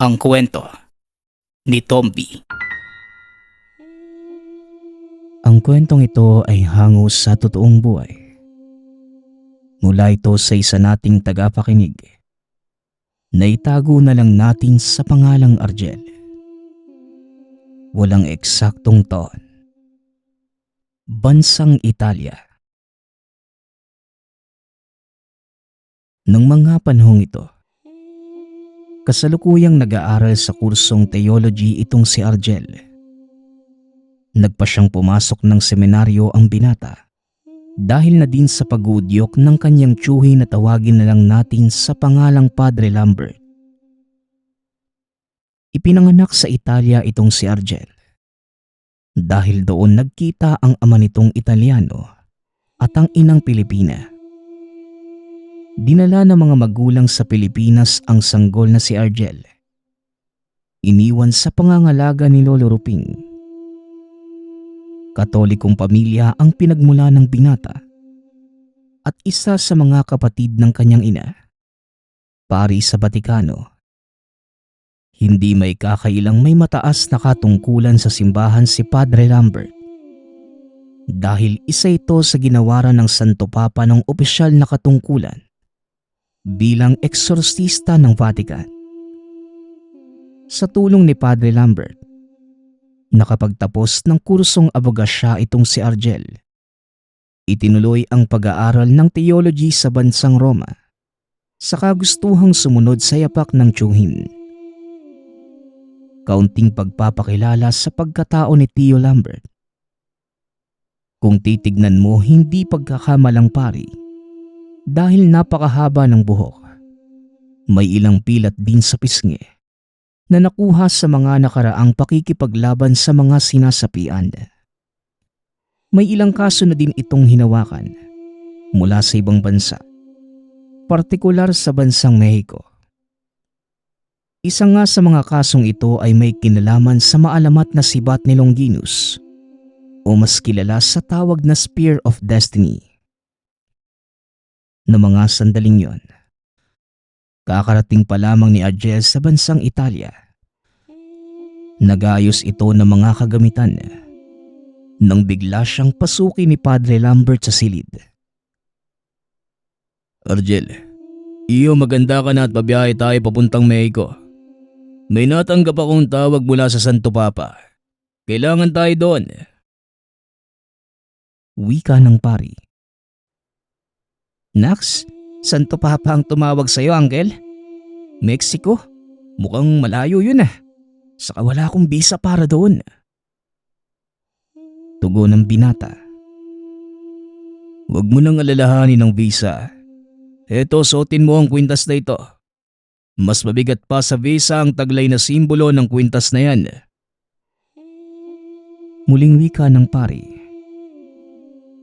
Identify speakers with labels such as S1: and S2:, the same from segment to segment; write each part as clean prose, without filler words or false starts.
S1: Ang kwento ni Tomby.
S2: Ang kwentong ito ay hango sa totoong buhay. Mula ito sa isa nating tagapakinig na itago na lang natin sa pangalang Argel. Walang eksaktong taon. Bansang Italia. Nung mga panahong ito, kasalukuyang nag-aaral sa kursong theology itong si Argel. Nagpa siyang pumasok ng seminaryo ang binata dahil na din sa pag-uudyok ng kanyang tiyuhin na tawagin na lang natin sa pangalang Padre Lambert. Ipinanganak sa Italia itong si Argel dahil doon nagkita ang ama nitong Italiano at ang inang Pilipina. Dinala ng mga magulang sa Pilipinas ang sanggol na si Argel. Iniwan sa pangangalaga ni Lolo Ruping. Katolikong pamilya ang pinagmula ng binata at isa sa mga kapatid ng kanyang ina, pari sa Batikano. Hindi may kakailang may mataas na katungkulan sa simbahan si Padre Lambert dahil isa ito sa ginawaran ng Santo Papa ng opisyal na katungkulan bilang eksorsista ng Vatican. Sa tulong ni Padre Lambert, nakapagtapos ng kursong abogasya itong si Argel. Itinuloy ang pag-aaral ng theology sa bansang Roma sa kagustuhang sumunod sa yapak ng tiyuhin. Kaunting pagpapakilala sa pagkatao ni Tio Lambert. Kung titignan mo, hindi pagkakamalang pari dahil napakahaba ng buhok. May ilang pilat din sa pisngi na nakuha sa mga nakaraang pakikipaglaban sa mga sinasapian. May ilang kaso na din itong hinawakan mula sa ibang bansa, partikular sa bansang Mexico. Isa nga sa mga kasong ito ay may kinalaman sa maalamat na sibat ni Longinus o mas kilala sa tawag na Spear of Destiny. Na mga sandaling yon, kakarating pa lamang ni Argel sa bansang Italia. Nag-ayos ito ng mga kagamitan nang bigla siyang pasukin ni Padre Lambert sa silid.
S3: Argel, iyo maganda ka na at babiyahe tayo papuntang Mexico. May natanggap akong tawag mula sa Santo Papa. Kailangan tayo doon.
S2: Wika ng pari. Nax, Santo Papa ang tumawag sa'yo, Uncle? Mexico? Mukhang malayo yun ah. Saka wala akong bisa para doon. Tugon ng binata.
S3: Huwag mo nang alalahanin ng visa. Eto, suotin mo ang kwintas na ito. Mas mabigat pa sa visa ang taglay na simbolo ng kwintas na yan.
S2: Muling wika ng pari.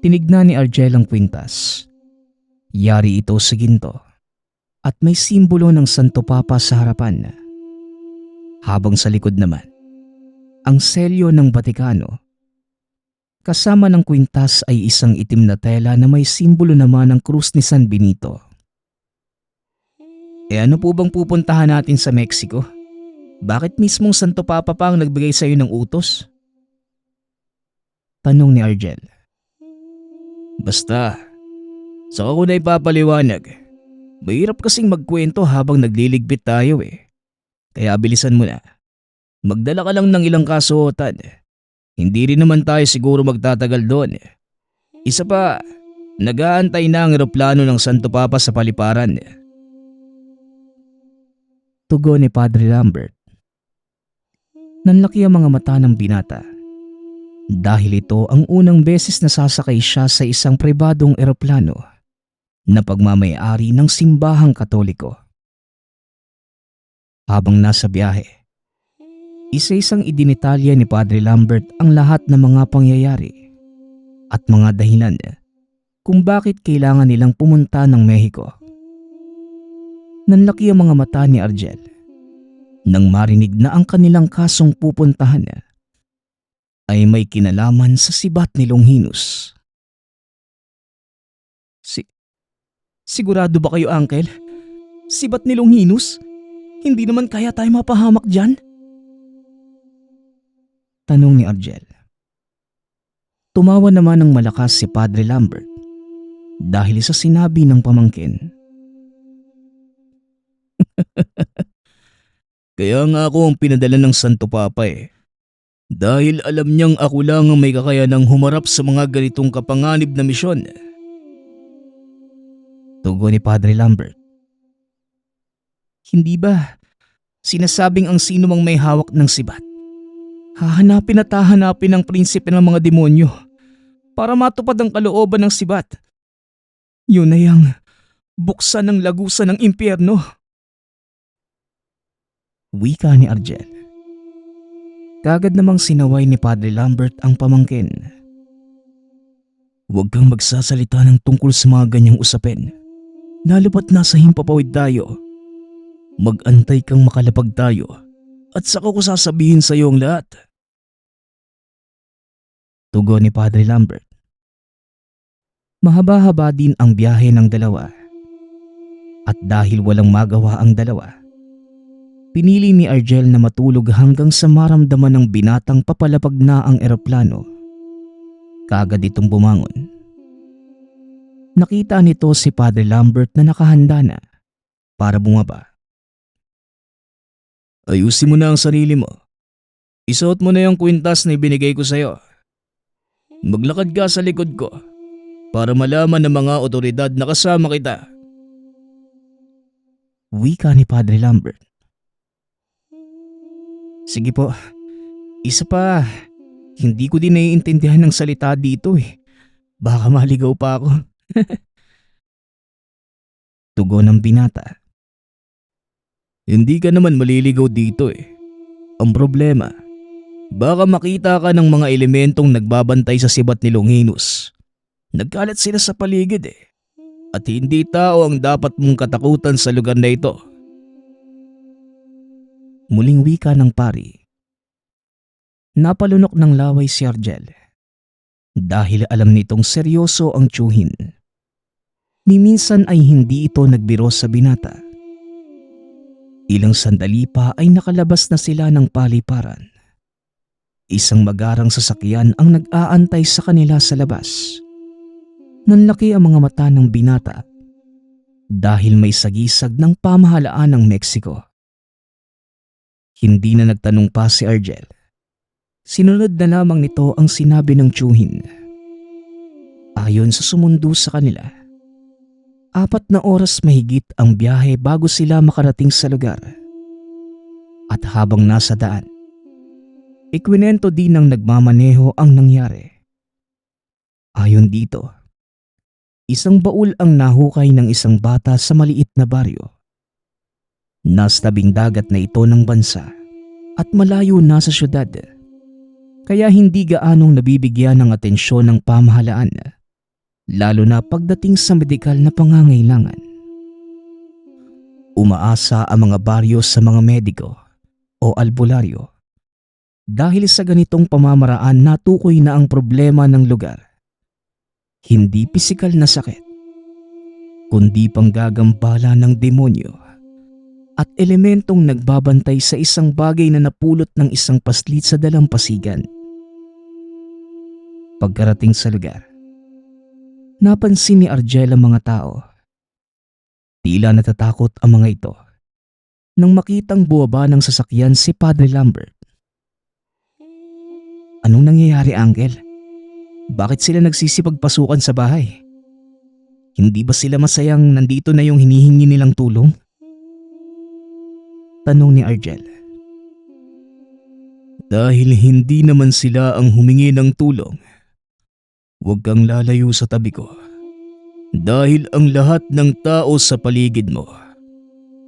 S2: Tinignan ni Argel ang kwintas. Yari ito sa ginto at may simbolo ng Santo Papa sa harapan. Habang sa likod naman, ang selyo ng Batikano. Kasama ng kwintas ay isang itim na tela na may simbolo naman ng krus ni San Benito. Ano po bang pupuntahan natin sa Mexico? Bakit mismong Santo Papa pa ang nagbigay sa iyo ng utos? Tanong ni Argel.
S3: Basta, saka ko na ipapaliwanag. Mahirap kasing magkwento habang nagliligpit tayo eh. Kaya bilisan mo na. Magdala ka lang ng ilang kasuotan. Hindi rin naman tayo siguro magtatagal doon. Isa pa, nag-aantay na ang eroplano ng Santo Papa sa paliparan.
S2: Tugon ni Padre Lambert. Nanlaki ang mga mata ng binata. Dahil ito ang unang beses na sasakay siya sa isang pribadong eroplano na pagmamay-ari ng simbahang Katoliko. Habang nasa biyahe, isa-isang idinitalya ni Padre Lambert ang lahat ng mga pangyayari at mga dahilan kung bakit kailangan nilang pumunta ng Mexico. Nanlaki ang mga mata ni Argel nang marinig na ang kanilang kasong pupuntahan ay may kinalaman sa sibat ni Longinus.
S3: Sigurado ba kayo, Uncle? Sibat ni Longinus? Hindi naman kaya tayo mapahamak dyan? Tanong ni Argel. Tumawa naman ng malakas si Padre Lambert dahil sa sinabi ng pamangkin. Kaya nga ako ang pinadala ng Santo Papa Dahil alam niyang ako lang ang may kakayanang humarap sa mga ganitong kapanganib na misyon. Tugon ni Padre Lambert. Hindi ba sinasabing ang sino mang may hawak ng sibat, hahanapin at hahanapin ang prinsipe ng mga demonyo para matupad ang kalooban ng sibat? Yun ay ang buksan ng lagusan ng impyerno. Wika ni Argel. Kagad namang sinaway ni Padre Lambert ang pamangkin. Huwag kang magsasalita ng tungkol sa mga ganyang usapin. Lalo pat nasa himpapawid tayo. Mag-antay kang makalapag tayo at saka ko sasabihin sa iyo ang lahat. Tugon ni Padre Lambert. Mahaba-haba din ang biyahe ng dalawa. At dahil walang magawa ang dalawa, pinili ni Argel na matulog hanggang sa maramdaman ng binatang papalapag na ang eroplano. Kagad itong bumangon. Nakita nito si Padre Lambert na nakahanda na para bumaba. Ayusin mo na ang sarili mo. Isuot mo na yung kwintas na ibinigay ko sa'yo. Maglakad ka sa likod ko para malaman ng mga otoridad na kasama kita. Wika ni Padre Lambert. Sige po, isa pa, hindi ko din naiintindihan ng salita dito Baka maligaw pa ako. Tugon ng binata. Hindi ka naman maliligaw dito Ang problema, baka makita ka ng mga elementong nagbabantay sa sibat ni Longinus. Nagkalat sila sa paligid At hindi tao ang dapat mong katakutan sa lugar na ito. Muling wika ng pari. Napalunok ng laway si Argel. Dahil alam nitong seryoso ang tiyuhin. Minsan ay hindi ito nagbiro sa binata. Ilang sandali pa ay nakalabas na sila ng paliparan. Isang magarang sasakyan ang nag-aantay sa kanila sa labas. Nanlaki ang mga mata ng binata dahil may sagisag ng pamahalaan ng Mexico. Hindi na nagtanong pa si Argel. Sinunod na lamang nito ang sinabi ng tiyuhin. Ayon sa sumundo sa kanila, 4 na oras mahigit ang biyahe bago sila makarating sa lugar. At habang nasa daan, ikwinento din ng nagmamaneho ang nangyari. Ayon dito, isang baul ang nahukay ng isang bata sa maliit na baryo. Nasa tabing dagat na ito ng bansa at malayo na sa syudad. Kaya hindi gaanong nabibigyan ng atensyon ng pamahalaan, lalo na pagdating sa medikal na pangangailangan. Umaasa ang mga baryo sa mga mediko o albularyo. Dahil sa ganitong pamamaraan natukoy na ang problema ng lugar. Hindi pisikal na sakit, kundi panggagambala ng demonyo at elementong nagbabantay sa isang bagay na napulot ng isang paslit sa dalampasigan. Pagkarating sa lugar, napansin ni Argel ang mga tao. Tila natatakot ang mga ito nang makitang buwaba ng sasakyan si Padre Lambert. Anong nangyayari, Uncle? Bakit sila nagsisipagpasukan sa bahay? Hindi ba sila masayang nandito na yung hinihingi nilang tulong? Tanong ni Argel. Dahil hindi naman sila ang humingi ng tulong, huwag kang lalayo sa tabi ko. Dahil ang lahat ng tao sa paligid mo,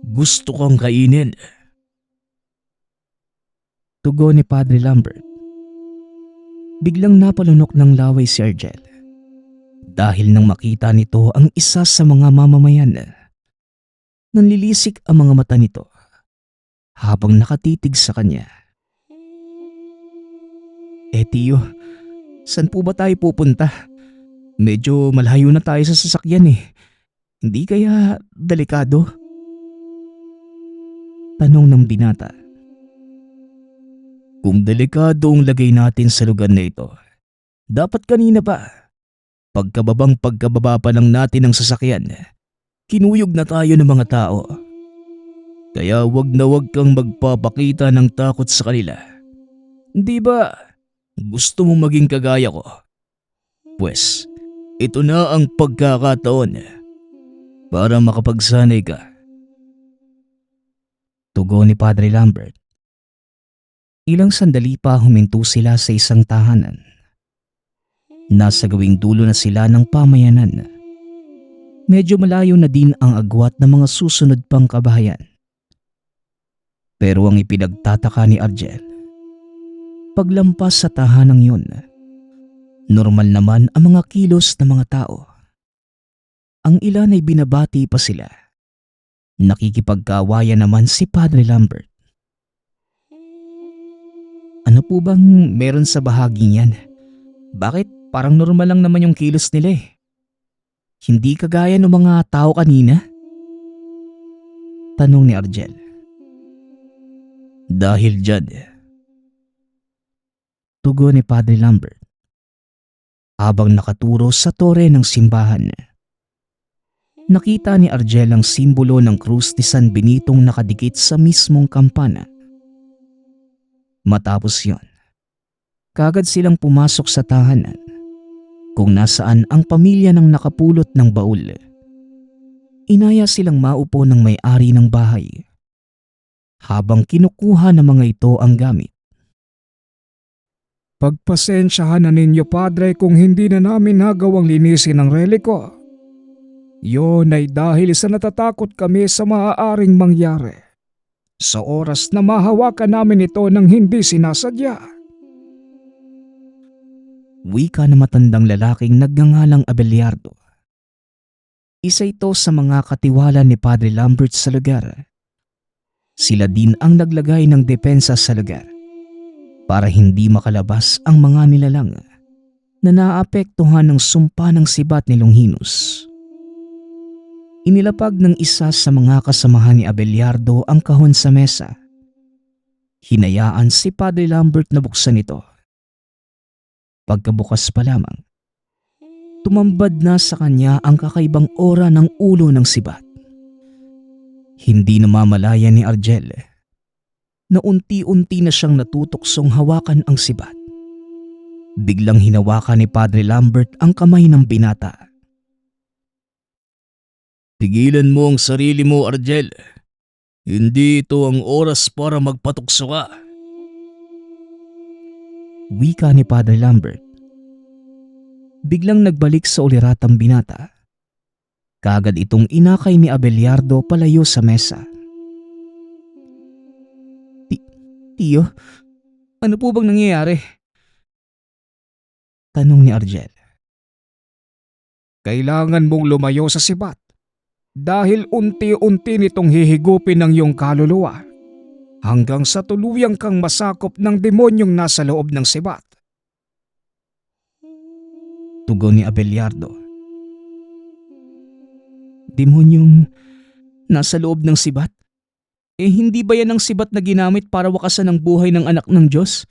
S3: gusto kang kainin. Tugon ni Padre Lambert. Biglang napalunok ng laway si Argel. Dahil nang makita nito ang isa sa mga mamamayan, nanlilisik ang mga mata nito habang nakatitig sa kanya. Tiyo, saan po ba tayo pupunta? Medyo malayo na tayo sa sasakyan Hindi kaya delikado?
S2: Tanong ng binata.
S3: Kung delikado ang lagay natin sa lugar na ito, dapat kanina pa. Pagkababa pa lang natin ng sasakyan, kinuyog na tayo ng mga tao. Kaya wag na wag kang magpapakita ng takot sa kanila. Di ba gusto mong maging kagaya ko? Pwes, ito na ang pagkakataon para makapagsanay ka.
S2: Tugon ni Padre Lambert. Ilang sandali pa huminto sila sa isang tahanan. Nasa gawing dulo na sila ng pamayanan. Medyo malayo na din ang agwat ng mga susunod pang kabahayan. Pero ang ipinagtataka ni Argel, paglampas sa tahanang yun, normal naman ang mga kilos ng mga tao. Ang ilan ay binabati pa sila. Nakikipagkawayan naman si Padre Lambert. Ano po bang meron sa bahaging yan? Bakit parang normal lang naman yung kilos nila eh? Hindi kagaya ng mga tao kanina? Tanong ni Argel.
S3: Dahil dyan,
S2: tugon ni Padre Lambert habang nakaturo sa tore ng simbahan. Nakita ni Argel ang simbolo ng krus ni San Benitong nakadikit sa mismong kampana. Matapos yon, kagad silang pumasok sa tahanan kung nasaan ang pamilya ng nakapulot ng baul. Inaya silang maupo ng may-ari ng bahay habang kinukuha ng mga ito ang gamit.
S4: Pagpasensyahan na ninyo, Padre, kung hindi na namin nagawang linisin ang reliko. Yun ay dahil sa natatakot kami sa maaaring mangyari sa oras na mahawakan namin ito ng hindi sinasadya.
S2: Wika na matandang lalaking nagngangalang Abelardo. Isa ito sa mga katiwala ni Padre Lambert sa lugar. Sila din ang naglagay ng depensa sa lugar para hindi makalabas ang mga nilalang na naapektuhan ng sumpa ng sibat ni Longinos. Inilapag ng isa sa mga kasamahan ni Abelardo ang kahon sa mesa. Hinayaan si Padre Lambert na buksan ito. Pagkabukas pa lamang, tumambad na sa kanya ang kakaibang aura ng ulo ng sibat. Hindi namamalayan ni Argel na unti-unti na siyang natutuksong hawakan ang sibat. Biglang hinawakan ni Padre Lambert ang kamay ng binata.
S3: tigilan mo ang sarili mo, Argel. Hindi ito ang oras para magpatukso ka.
S2: Wika ni Padre Lambert. Biglang nagbalik sa uliratang binata. Kagad itong inakay ni Abelardo palayo sa mesa. Tiyo, ano po bang nangyayari? Tanong ni Argel.
S4: Kailangan mong lumayo sa sibat dahil unti-unti nitong hihigupin ng iyong kaluluwa hanggang sa tuluyang kang masakop ng demonyong nasa loob ng sibat.
S2: Tugon ni Abelardo. Demonyong nasa loob ng sibat? Hindi ba yan ang sibat na ginamit para wakasan ang buhay ng anak ng Diyos?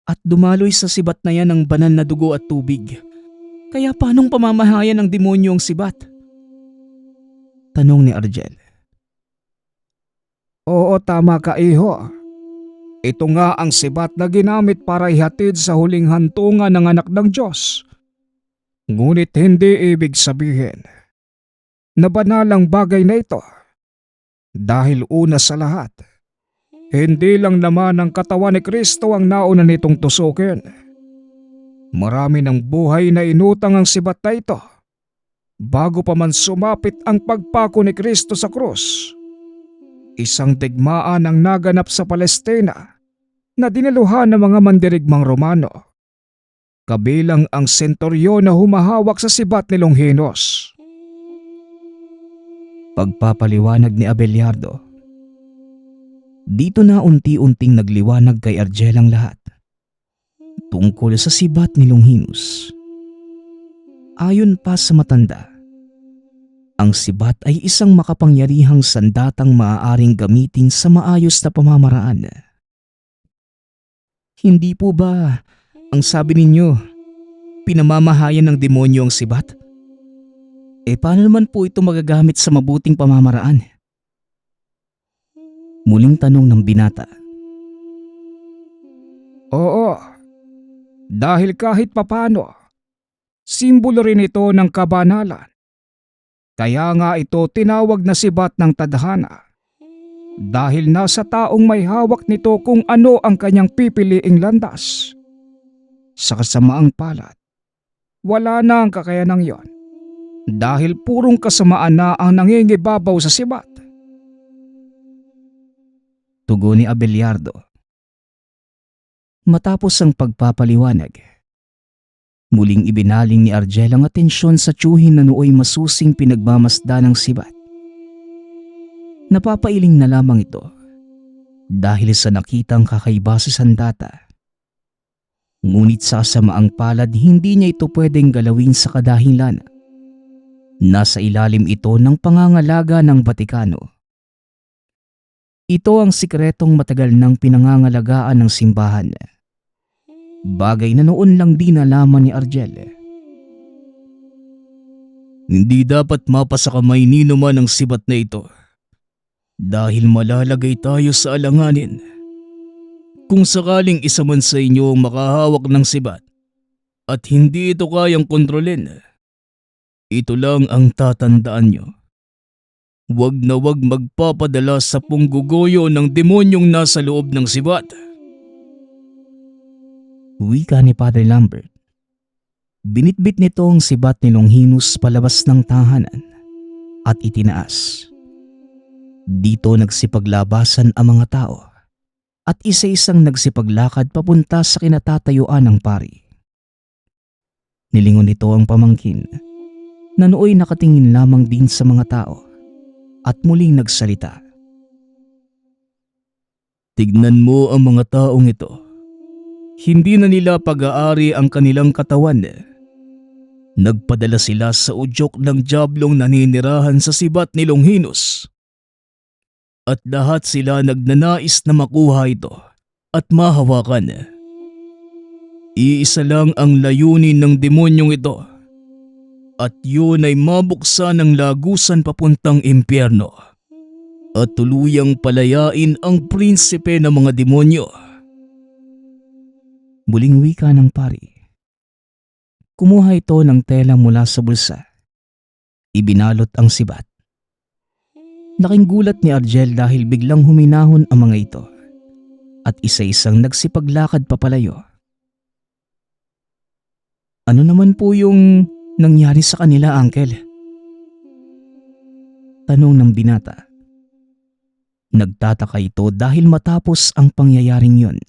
S2: At dumaloy sa sibat na yan ang banal na dugo at tubig. Kaya paanong pamamahayan ng demonyo ang sibat? Tanong ni Argel.
S4: Oo, tama ka, iho. Ito nga ang sibat na ginamit para ihatid sa huling hantungan ng anak ng Diyos. Ngunit hindi ibig sabihin na banalang bagay na ito. Dahil una sa lahat, hindi lang naman ang katawan ni Kristo ang nauna nitong tusukin. Marami ng buhay na inutang ang sibat na ito bago pa man sumapit ang pagpako ni Kristo sa krus. Isang digmaan ang naganap sa Palestina na dinaluhan ng mga mandirigmang Romano. Kabilang ang senturyon na humahawak sa sibat ni Longinos.
S2: Pagpapaliwanag ni Abelardo. Dito na unti-unting nagliwanag kay Argel ang lahat tungkol sa sibat ni Longinos. Ayon pa sa matanda, Ang sibat ay isang makapangyarihang sandatang maaaring gamitin sa maayos na pamamaraan. Hindi po ba ang sabi ninyo, pinamamahayan ng demonyo ang sibat? Paano naman po ito magagamit sa mabuting pamamaraan? Muling tanong ng binata.
S4: Oo, dahil kahit papano, simbolo rin ito ng kabanalan. Kaya nga ito tinawag na sibat ng tadhana. Dahil nasa taong may hawak nito kung ano ang kanyang pipiliing landas. Sa kasamaang palad, wala na ang kakayanang yon. Dahil purong kasamaan na ang nangingibabaw sa sibat.
S2: Tugon ni Abelardo. Matapos ang pagpapaliwanag, muling ibinaling ni Argel ang atensyon sa tiyuhin na nooy masusing pinagmamasda ng sibat. Napapailing na lamang ito dahil sa nakitang kakaiba sa sandata. Ngunit sa kasamaang palad hindi niya ito pwedeng galawin sa kadahilan. Nasa ilalim ito ng pangangalaga ng Batikano. Ito ang sikretong matagal nang pinangangalagaan ng simbahan. Bagay na noon lang din nalaman ni Argel.
S3: Hindi dapat mapasa kamay ni naman ang sibat na ito. Dahil malalagay tayo sa alanganin. Kung sakaling isa man sa inyo ang makahawak ng sibat at hindi ito kayang kontrolin, ito lang ang tatandaan nyo. Huwag na huwag magpapadala sa punggugoyo ng demonyong nasa loob ng sibat.
S2: Wika ni Padre Lambert. Binitbit nito ang sibat ni Longinus palabas ng tahanan at itinaas. Dito nagsipaglabasan ang mga tao at isa-isang nagsipaglakad papunta sa kinatatayuan ng pari. Nilingon nito ang pamangkin na nooy nakatingin lamang din sa mga tao at muling nagsalita.
S3: Tignan mo ang mga taong ito. Hindi na nila pag-aari ang kanilang katawan. Nagpadala sila sa udyok ng diablong naninirahan sa sibat ni Longinus. At lahat sila nagnanais na makuha ito at mahawakan. Iisa lang ang layunin ng demonyong ito. At yun ay mabuksan ang lagusan papuntang impyerno. At tuluyang palayain ang prinsipe ng mga demonyo.
S2: Muling wika ng pari. Kumuha ito ng tela mula sa bulsa. Ibinalot ang sibat. Laking gulat ni Argel dahil biglang huminahon ang mga ito at isa-isang nagsipaglakad papalayo. Ano naman po yung nangyari sa kanila, Uncle? Tanong ng binata. Nagtataka ito dahil matapos ang pangyayaring yun,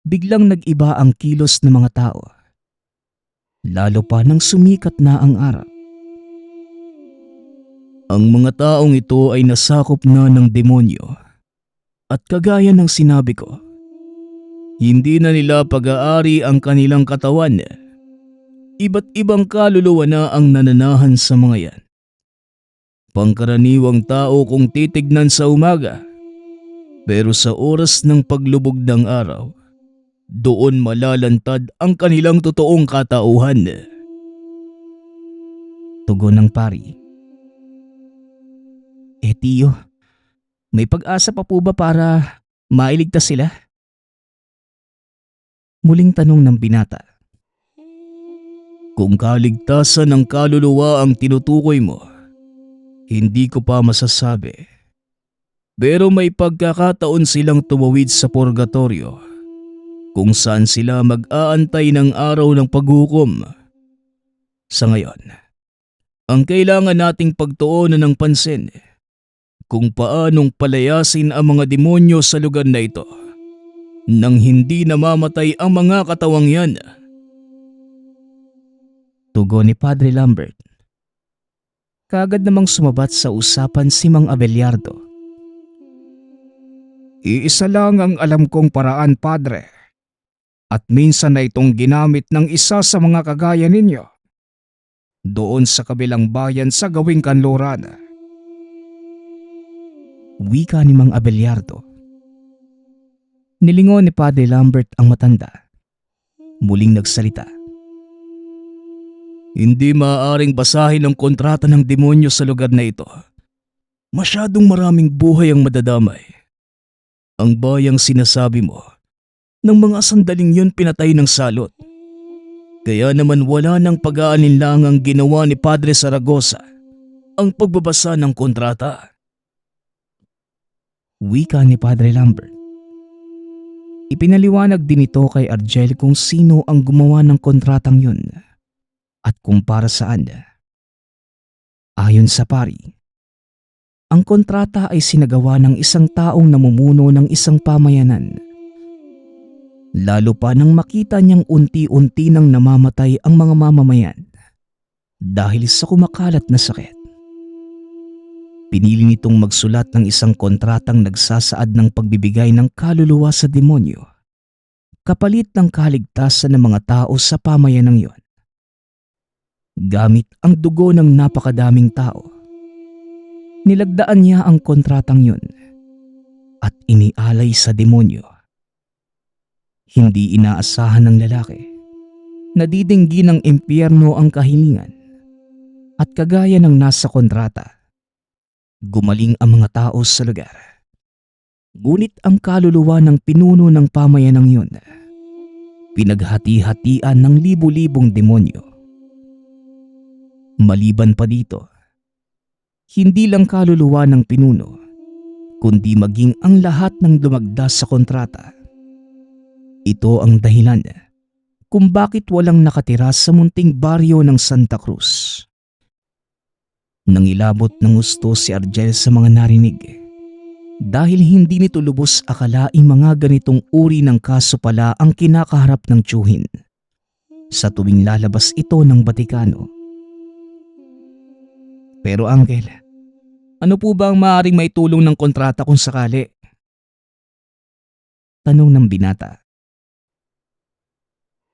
S2: biglang nag-iba ang kilos ng mga tao. Lalo pa nang sumikat na ang araw.
S3: Ang mga taong ito ay nasakop na ng demonyo. At kagaya ng sinabi ko, hindi na nila pag-aari ang kanilang katawan. Iba't ibang kaluluwa na ang nananahan sa mga yan. Pangkaraniwang tao kung titignan sa umaga. Pero sa oras ng paglubog ng araw, doon malalantad ang kanilang totoong katauhan.
S2: Tugon ng pari. Tiyo, may pag-asa pa po ba para mailigtas sila? Muling tanong ng binata.
S3: Kung kaligtasan ng kaluluwa ang tinutukoy mo, hindi ko pa masasabi. Pero may pagkakataon silang tumawid sa purgatorio, kung saan sila mag-aantay ng araw ng paghukom. Sa ngayon, ang kailangan nating pagtuunan ng pansin kung paanong palayasin ang mga demonyo sa lugar na ito nang hindi namamatay ang mga katawang yan.
S2: Tugon ni Padre Lambert. Kaagad namang sumabat sa usapan si Mang Abelardo.
S4: Iisa lang ang alam kong paraan, Padre. At minsan na itong ginamit ng isa sa mga kagaya ninyo. doon sa kabilang bayan sa gawing kanluran.
S2: Wika ni Mang Abelardo. Nilingon ni Padre Lambert ang matanda. Muling nagsalita.
S3: Hindi maaaring basahin ang kontrata ng demonyo sa lugar na ito. Masyadong maraming buhay ang madadamay. Ang bayang sinasabi mo, ng mga sandaling yun pinatay ng salot. Kaya naman wala nang pag-aalinlangang ginawa ni Padre Saragosa ang pagbabasa ng kontrata.
S2: Wika ni Padre Lambert. Ipinaliwanag din ito kay Argel kung sino ang gumawa ng kontratang yun at kung para saan. Ayon sa pari, ang kontrata ay sinagawa ng isang taong namumuno ng isang pamayanan. Lalo pa nang makita niyang unti-unti nang namamatay ang mga mamamayan dahil sa kumakalat na sakit. Pinili nitong magsulat ng isang kontratang nagsasaad ng pagbibigay ng kaluluwa sa demonyo kapalit ng kaligtasan ng mga tao sa pamayanang yon. Gamit ang dugo ng napakadaming tao, nilagdaan niya ang kontratang yon at inialay sa demonyo. Hindi inaasahan ng lalaki na didinggi ng impyerno ang kahilingan at kagaya ng nasa kontrata, gumaling ang mga tao sa lugar. Ngunit ang kaluluwa ng pinuno ng pamayanang yun, pinaghati-hatian ng libu-libong demonyo. Maliban pa dito, hindi lang kaluluwa ng pinuno, kundi maging ang lahat ng lumagda sa kontrata. Ito ang dahilan kung bakit walang nakatira sa munting baryo ng Santa Cruz. Nangilabot ng gusto si Argel sa mga narinig dahil hindi nito lubos akalaing mga ganitong uri ng kaso pala ang kinakaharap ng tiyuhin sa tuwing lalabas ito ng Batikano. Pero Uncle, ano po ba ang maaaring maitulong ng kontrata kung sakali? Tanong ng binata.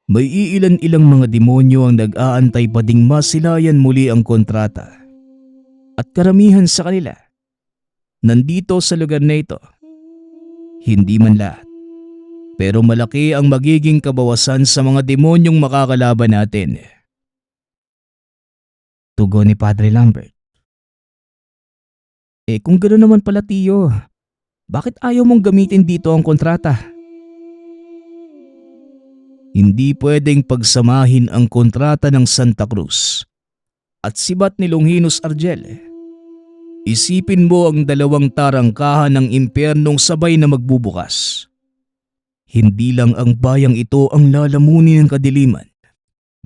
S3: May iilan-ilang mga demonyo ang nag-aantay pa ding masilayan muli ang kontrata. At karamihan sa kanila, nandito sa lugar na ito. Hindi man lahat, pero malaki ang magiging kabawasan sa mga demonyong makakalaban natin.
S2: Tugon ni Padre Lambert. Kung gano'n naman pala tiyo, bakit ayaw mong gamitin dito ang kontrata?
S3: Hindi pwedeng pagsamahin ang kontrata ng Santa Cruz at sibat ni Longinos Argel. Isipin mo ang dalawang tarangkahan ng impyernong sabay na magbubukas. Hindi lang ang bayang ito ang lalamunin ng kadiliman,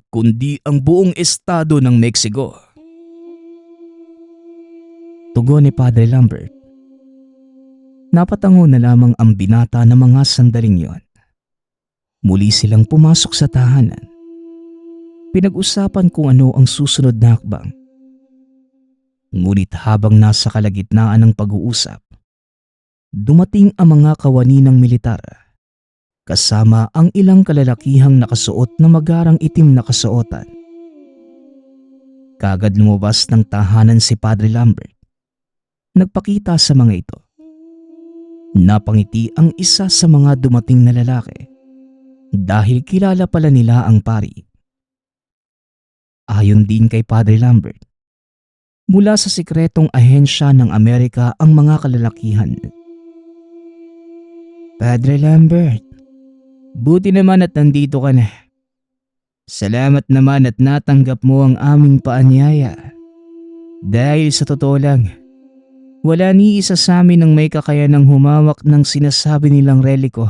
S3: kundi ang buong estado ng Mexico.
S2: Tugon ni Padre Lambert. Napatango na lamang ang binata ng mga sandaling yon. Muli silang pumasok sa tahanan. Pinag-usapan kung ano ang susunod na hakbang. Ngunit habang nasa kalagitnaan ng pag-uusap, dumating ang mga kawani ng militar, kasama ang ilang kalalakihang nakasuot na magarang itim na kasuotan. Kagad lumabas ng tahanan si Padre Lambert. Nagpakita sa mga ito. Napangiti ang isa sa mga dumating na lalaki dahil kilala pala nila ang pari. Ayon din kay Padre Lambert, mula sa sikretong ahensya ng Amerika ang mga kalalakihan. Padre Lambert, buti naman at nandito ka na. Salamat naman at natanggap mo ang aming paanyaya. Dahil sa totoo lang, wala ni isa sa amin ang may kakayanang humawak ng sinasabi nilang reliko.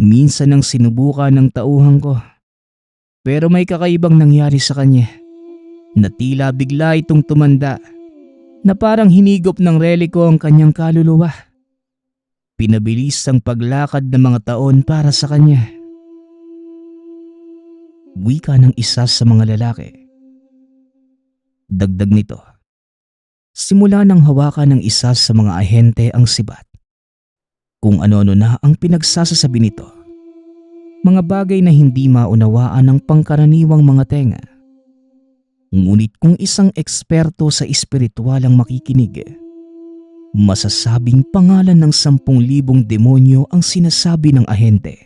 S2: Minsan nang sinubukan ng tauhan ko, pero may kakaibang nangyari sa kanya na tila bigla itong tumanda na parang hinigop ng reliko ang kanyang kaluluwa. Pinabilis ang paglakad ng mga taon para sa kanya. Wika ng isa sa mga lalaki. Dagdag nito, simula nang hawakan ng isa sa mga ahente ang sibat. Kung ano-ano na ang pinagsasasabi nito. Mga bagay na hindi maunawaan ng pangkaraniwang mga tenga. Ngunit kung isang eksperto sa espiritual ang makikinig, masasabing pangalan ng 10,000 demonyo ang sinasabi ng ahente.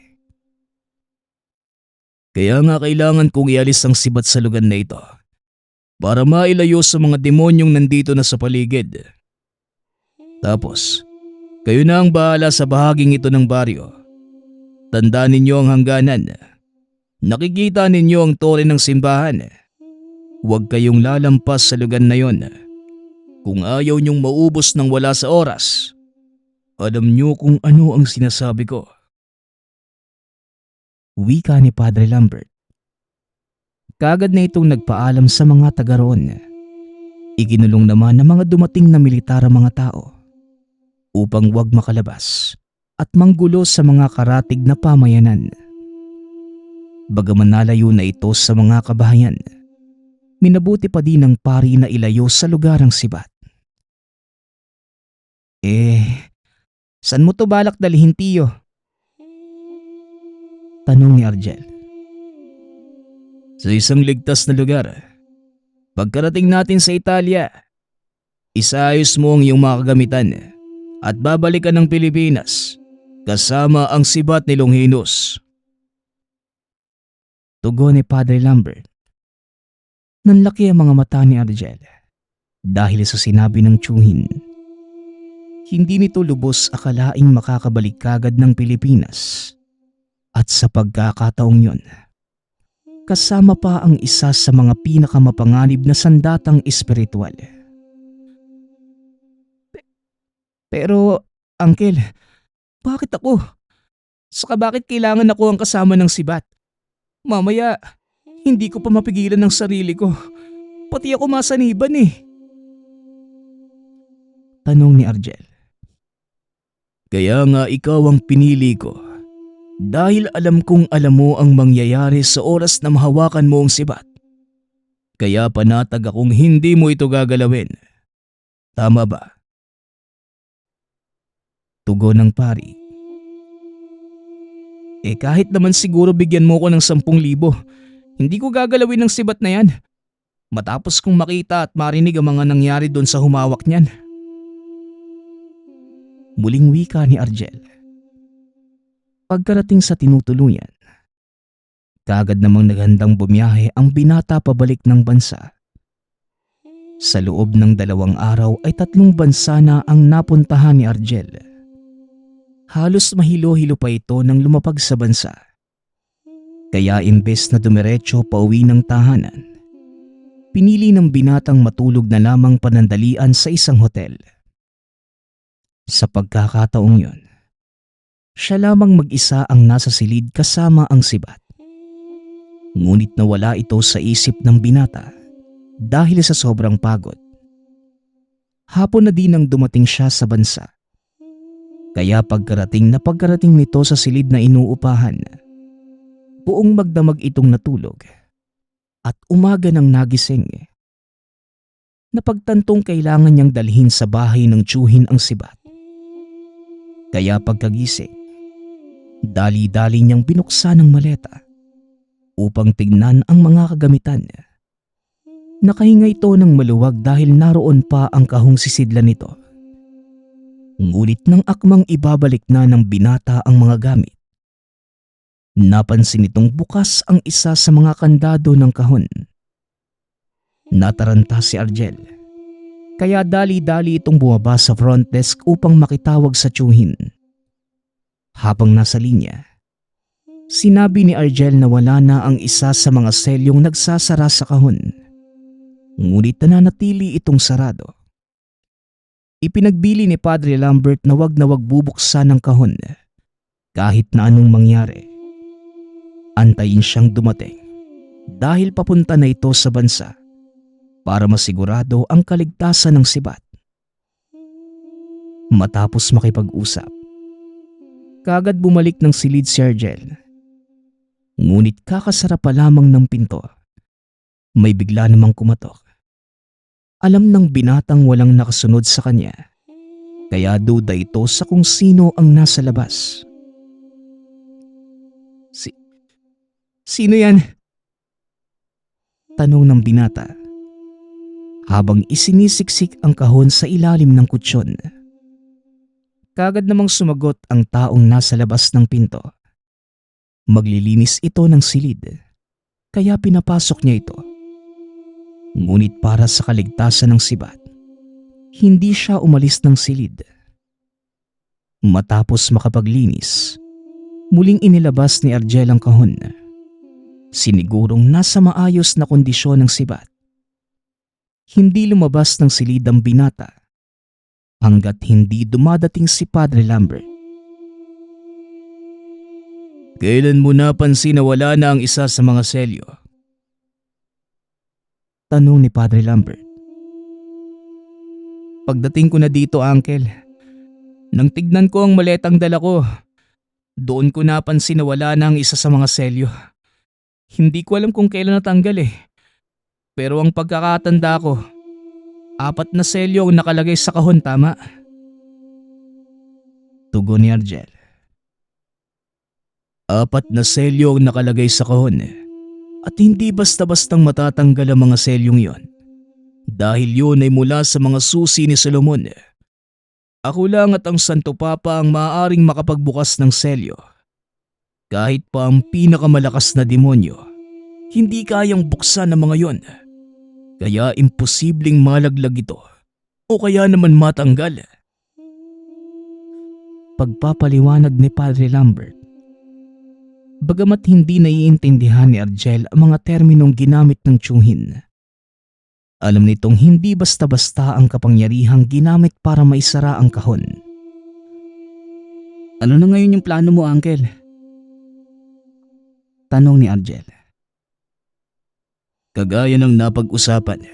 S3: Kaya nga kailangan kong ialis ang sibat sa lugar na ito para mailayo sa mga demonyong nandito na sa paligid. Tapos, kayo na ang bahala sa bahaging ito ng baryo. Tandaan ninyo ang hangganan. Nakikita ninyo ang tore ng simbahan. Huwag kayong lalampas sa lugar na yon. Kung ayaw niyong maubos ng wala sa oras, alam niyo kung ano ang sinasabi ko.
S2: Wika ni Padre Lambert. Kagad na itong nagpaalam sa mga taga roon. Iginulong naman ng mga dumating na militar ang mga tao upang huwag makalabas at manggulo sa mga karatig na pamayanan. Bagaman nalayo na ito sa mga kabahayan, minabuti pa din ng pari na ilayo sa lugar ang sibat. Saan mo to balak dalhin, tiyo? Tanong ni Argel.
S3: Sa isang ligtas na lugar. Pagkarating natin sa Italia, isaayos mo ang iyong mga kagamitan at babalik ka ng Pilipinas kasama ang sibat ni Longinos.
S2: Tugon ni Padre Lambert. Nanlaki ang mga mata ni Argel dahil sa sinabi ng tiyuhin. Hindi nito lubos akalaing makakabalik kagad ng Pilipinas. At sa pagkakataong yon, kasama pa ang isa sa mga pinakamapanganib na sandatang espiritual. Pero, Uncle, bakit ako? Saka bakit kailangan ako ang kasama ng sibat? Mamaya, hindi ko pa mapigilan ng sarili ko. Pati ako masaniban eh. Tanong ni Argel.
S3: Kaya nga ikaw ang pinili ko. Dahil alam kong alam mo ang mangyayari sa oras na mahawakan mo ang sibat. Kaya panatag akong hindi mo ito gagalawin. Tama ba?
S2: Tugon ng pari. Kahit naman siguro bigyan mo ko ng 10,000, hindi ko gagalawin ang sibat na yan. Matapos kong makita at marinig ang mga nangyari doon sa humawak niyan. Muling wika ni Argel. Pagkarating sa tinutuluyan, kagad namang naghandang bumiyahe ang binata pabalik ng bansa. Sa loob ng 2 araw ay 3 bansa na ang napuntahan ni Argel. Halos mahilo-hilo pa ito nang lumapag sa bansa. Kaya imbes na dumiretso pauwi ng tahanan, pinili ng binatang matulog na lamang panandalian sa isang hotel. Sa pagkakataong yon, siya lamang mag-isa ang nasa silid kasama ang sibat. Ngunit nawala ito sa isip ng binata dahil sa sobrang pagod. Hapon na din nang dumating siya sa bansa. Kaya pagkarating nito sa silid na inuupahan, buong magdamag itong natulog at umaga nang nagising. Napagtantong kailangan niyang dalhin sa bahay ng tiyuhin ang sibat. Kaya pagkagising, dali-dali niyang binuksan ang maleta upang tignan ang mga kagamitan. Nakahinga ito ng maluwag dahil naroon pa ang kahong sisidlan nito. Ngunit nang akmang ibabalik na ng binata ang mga gamit, napansin nitong bukas ang isa sa mga kandado ng kahon. Nataranta si Argel, kaya dali-dali itong bumaba sa front desk upang makitawag sa tiyuhin. Habang nasa linya, sinabi ni Argel na wala na ang isa sa mga selyong nagsasara sa kahon. Ngunit nananatili itong sarado. Ipinagbili ni Padre Lambert na wag bubuksan ang kahon kahit na anong mangyari. Antayin siyang dumating dahil papunta na ito sa bansa para masigurado ang kaligtasan ng sibat. Matapos makipag-usap, kagad bumalik ng silid si Argel. Ngunit kakasara pa lamang ng pinto, may bigla namang kumatok. Alam ng binatang walang nakasunod sa kanya, kaya duda ito sa kung sino ang nasa labas. Sino yan? Tanong ng binata habang isinisiksik ang kahon sa ilalim ng kutsyon. Kagad namang sumagot ang taong nasa labas ng pinto. Maglilinis ito ng silid, kaya pinapasok niya ito. Ngunit para sa kaligtasan ng sibat, hindi siya umalis ng silid. Matapos makapaglinis, muling inilabas ni Argel ang kahon. Sinigurong nasa maayos na kondisyon ng sibat. Hindi lumabas ng silid ang binata hanggat hindi dumadating si Padre Lambert.
S3: Kailan mo napansin na wala na ang isa sa mga selyo?
S2: Tanong ni Padre Lambert.
S3: Pagdating ko na dito, Uncle, nang tignan ko ang maletang dala ko, doon ko napansin na wala na ang isa sa mga selyo. Hindi ko alam kung kailan natanggal Pero ang pagkakatanda ko, 4 na selyo ang nakalagay sa kahon, tama?
S2: Tugon ni Argel.
S3: 4 na selyo ang nakalagay sa kahon at hindi basta-bastang matatanggal ang mga selyong yon. Dahil yun ay mula sa mga susi ni Solomon. Ako lang at ang Santo Papa ang maaaring makapagbukas ng selyo. Kahit pa ang pinakamalakas na demonyo, hindi kayang buksan ang mga yon. Kaya imposibleng malaglag ito o kaya naman matanggal.
S2: Pagpapaliwanag ni Padre Lambert. Bagamat hindi naiintindihan ni Argel ang mga terminong ginamit ng tiyuhin, alam nitong hindi basta-basta ang kapangyarihang ginamit para maisara ang kahon.
S3: Ano na ngayon yung plano mo, Uncle?
S2: Tanong ni Argel.
S3: Kagaya ng napag-usapan,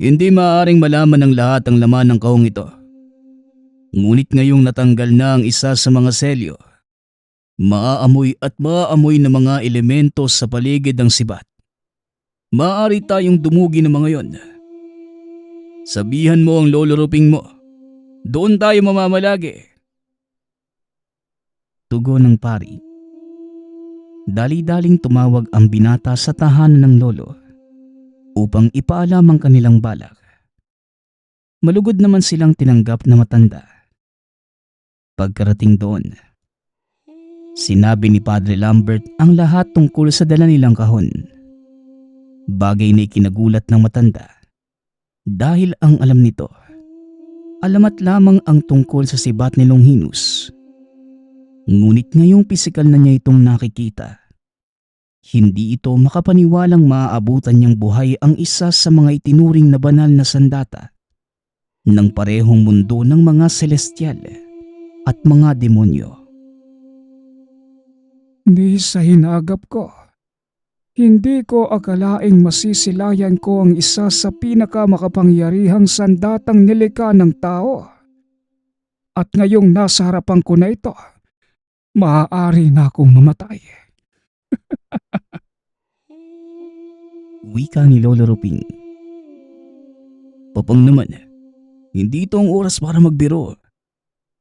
S3: hindi maaaring malaman ng lahat ang laman ng kahong ito. Ngunit ngayong natanggal na ang isa sa mga selyo, maaamoy at maaamoy na mga elemento sa paligid ng sibat. Maaari tayong dumugi ng mga yon. Sabihan mo ang lolo Ruping mo. Doon tayo mamamalagi.
S2: Tugon ng pari. Dali-daling tumawag ang binata sa tahanan ng lolo upang ipaalam ang kanilang balak. Malugod naman silang tinanggap na matanda. Pagkarating doon, sinabi ni Padre Lambert ang lahat tungkol sa dala nilang kahon. Bagay na ikinagulat ng matanda dahil ang alam nito, alamat lamang ang tungkol sa sibat ni Longinus. Ngunit ngayong pisikal na niya itong nakikita, hindi ito makapaniwalang maaabutan niyang buhay ang isa sa mga itinuring na banal na sandata ng parehong mundo ng mga celestial at mga demonyo.
S4: Ni sa hinagap ko, hindi ko akalaing masisilayan ko ang isa sa pinakamakapangyarihang sandatang nilikha ng tao. At ngayong nasa harapan ko na ito, maaari na akong mamatay.
S2: Wika ni Lolo Ruping.
S3: Papang naman, hindi ito ang oras para magbiro.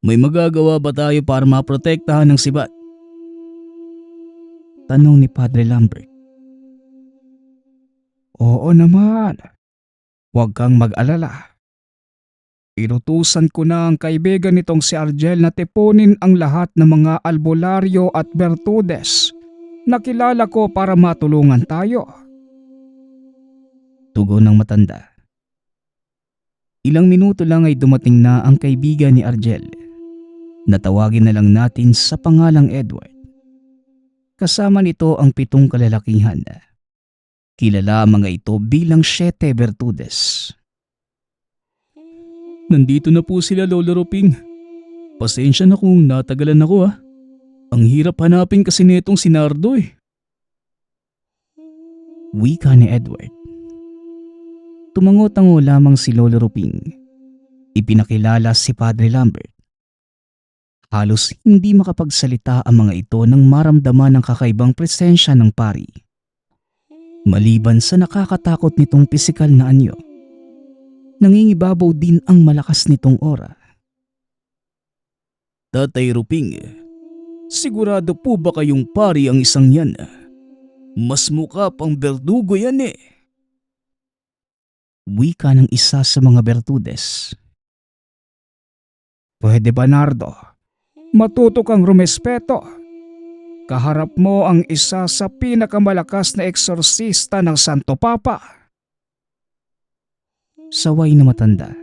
S3: May magagawa ba tayo para maprotektahan ng sibat?
S2: Tanong ni Padre Lambert.
S4: Oo naman. Huwag kang mag-alala. Inutusan ko na ang kaibigan nitong si Argel na tipunin ang lahat ng mga albularyo at bertudes na kilala ko para matulungan tayo.
S2: Tugon ng matanda. Ilang minuto lang ay dumating na ang kaibigan ni Argel. Natawagin na lang natin sa pangalang Edward. Kasama nito ang 7 kalalakihan. Kilala ang mga ito bilang 7 bertudes.
S3: Nandito na po sila, Lolo Ruping. Pasensya na kung natagalan ako Ang hirap hanapin kasi netong si Nardo
S2: Wika ni Edward. Tumango-tango lamang si Lolo Ruping. Ipinakilala si Padre Lambert. Halos hindi makapagsalita ang mga ito nang maramdaman ang kakaibang presensya ng pari. Maliban sa nakakatakot nitong pisikal na anyo, nangingibabaw din ang malakas nitong aura.
S3: Tatay Ruping, sigurado po ba kayong pari ang isang yan? Mas mukha pang berdugo yan
S2: Wika ng isa sa mga Bertudes.
S4: Pwede ba, Nardo? Matuto kang rumespeto. Kaharap mo ang isa sa pinakamalakas na eksorsista ng Santo Papa.
S2: Saway na matanda.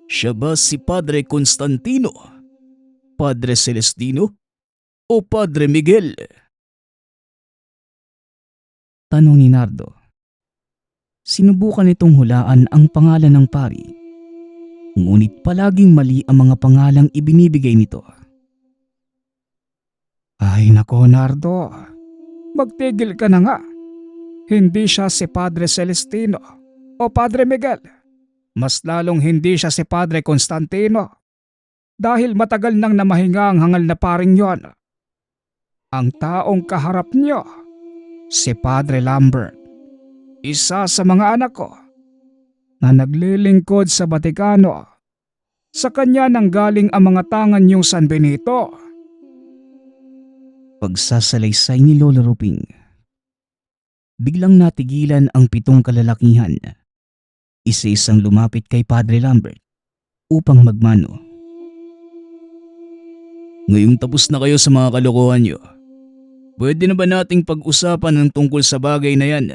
S3: Siya ba si Padre Constantino? Padre Celestino? O Padre Miguel?
S2: Tanong ni Nardo. Sinubukan nitong hulaan ang pangalan ng pari. Ngunit palaging mali ang mga pangalang ibinibigay nito.
S4: Ay nako, Nardo. Magtigil ka na nga. Hindi siya si Padre Celestino o Padre Miguel. Mas lalong hindi siya si Padre Constantino. Dahil matagal nang namahinga ang hangal na paring yon. Ang taong kaharap niyo, si Padre Lambert, isa sa mga anak ko, na naglilingkod sa Batikano. Sa kanya nanggaling ang mga tangan niyong San Benito.
S2: Pagsasalaysay ni Lolo Ruping. Biglang natigilan ang 7 kalalakihan. Isa-isang lumapit kay Padre Lambert upang magmano.
S3: Ngayong tapos na kayo sa mga kalokohan niyo, pwede na ba nating pag-usapan ng tungkol sa bagay na yan?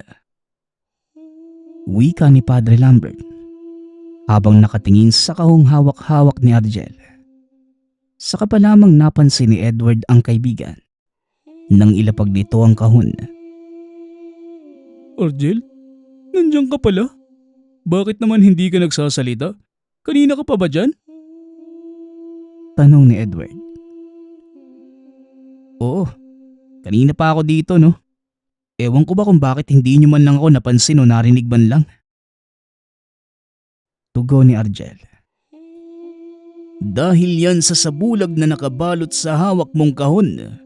S2: Wika ni Padre Lambert habang nakatingin sa kahong hawak-hawak ni Argel. Saka pa lamang napansin ni Edward ang kaibigan nang ilapag nito ang kahon.
S3: Argel, nandiyan ka pala? Bakit naman hindi ka nagsasalita? Kanina ka pa ba dyan?
S2: Tanong ni Edward. Oo, kanina pa ako dito no. Ewan ko ba kung bakit hindi nyo man lang ako napansin o narinig man lang. Tugon ni Argel.
S3: Dahil yan sa sabulag na nakabalot sa hawak mong kahon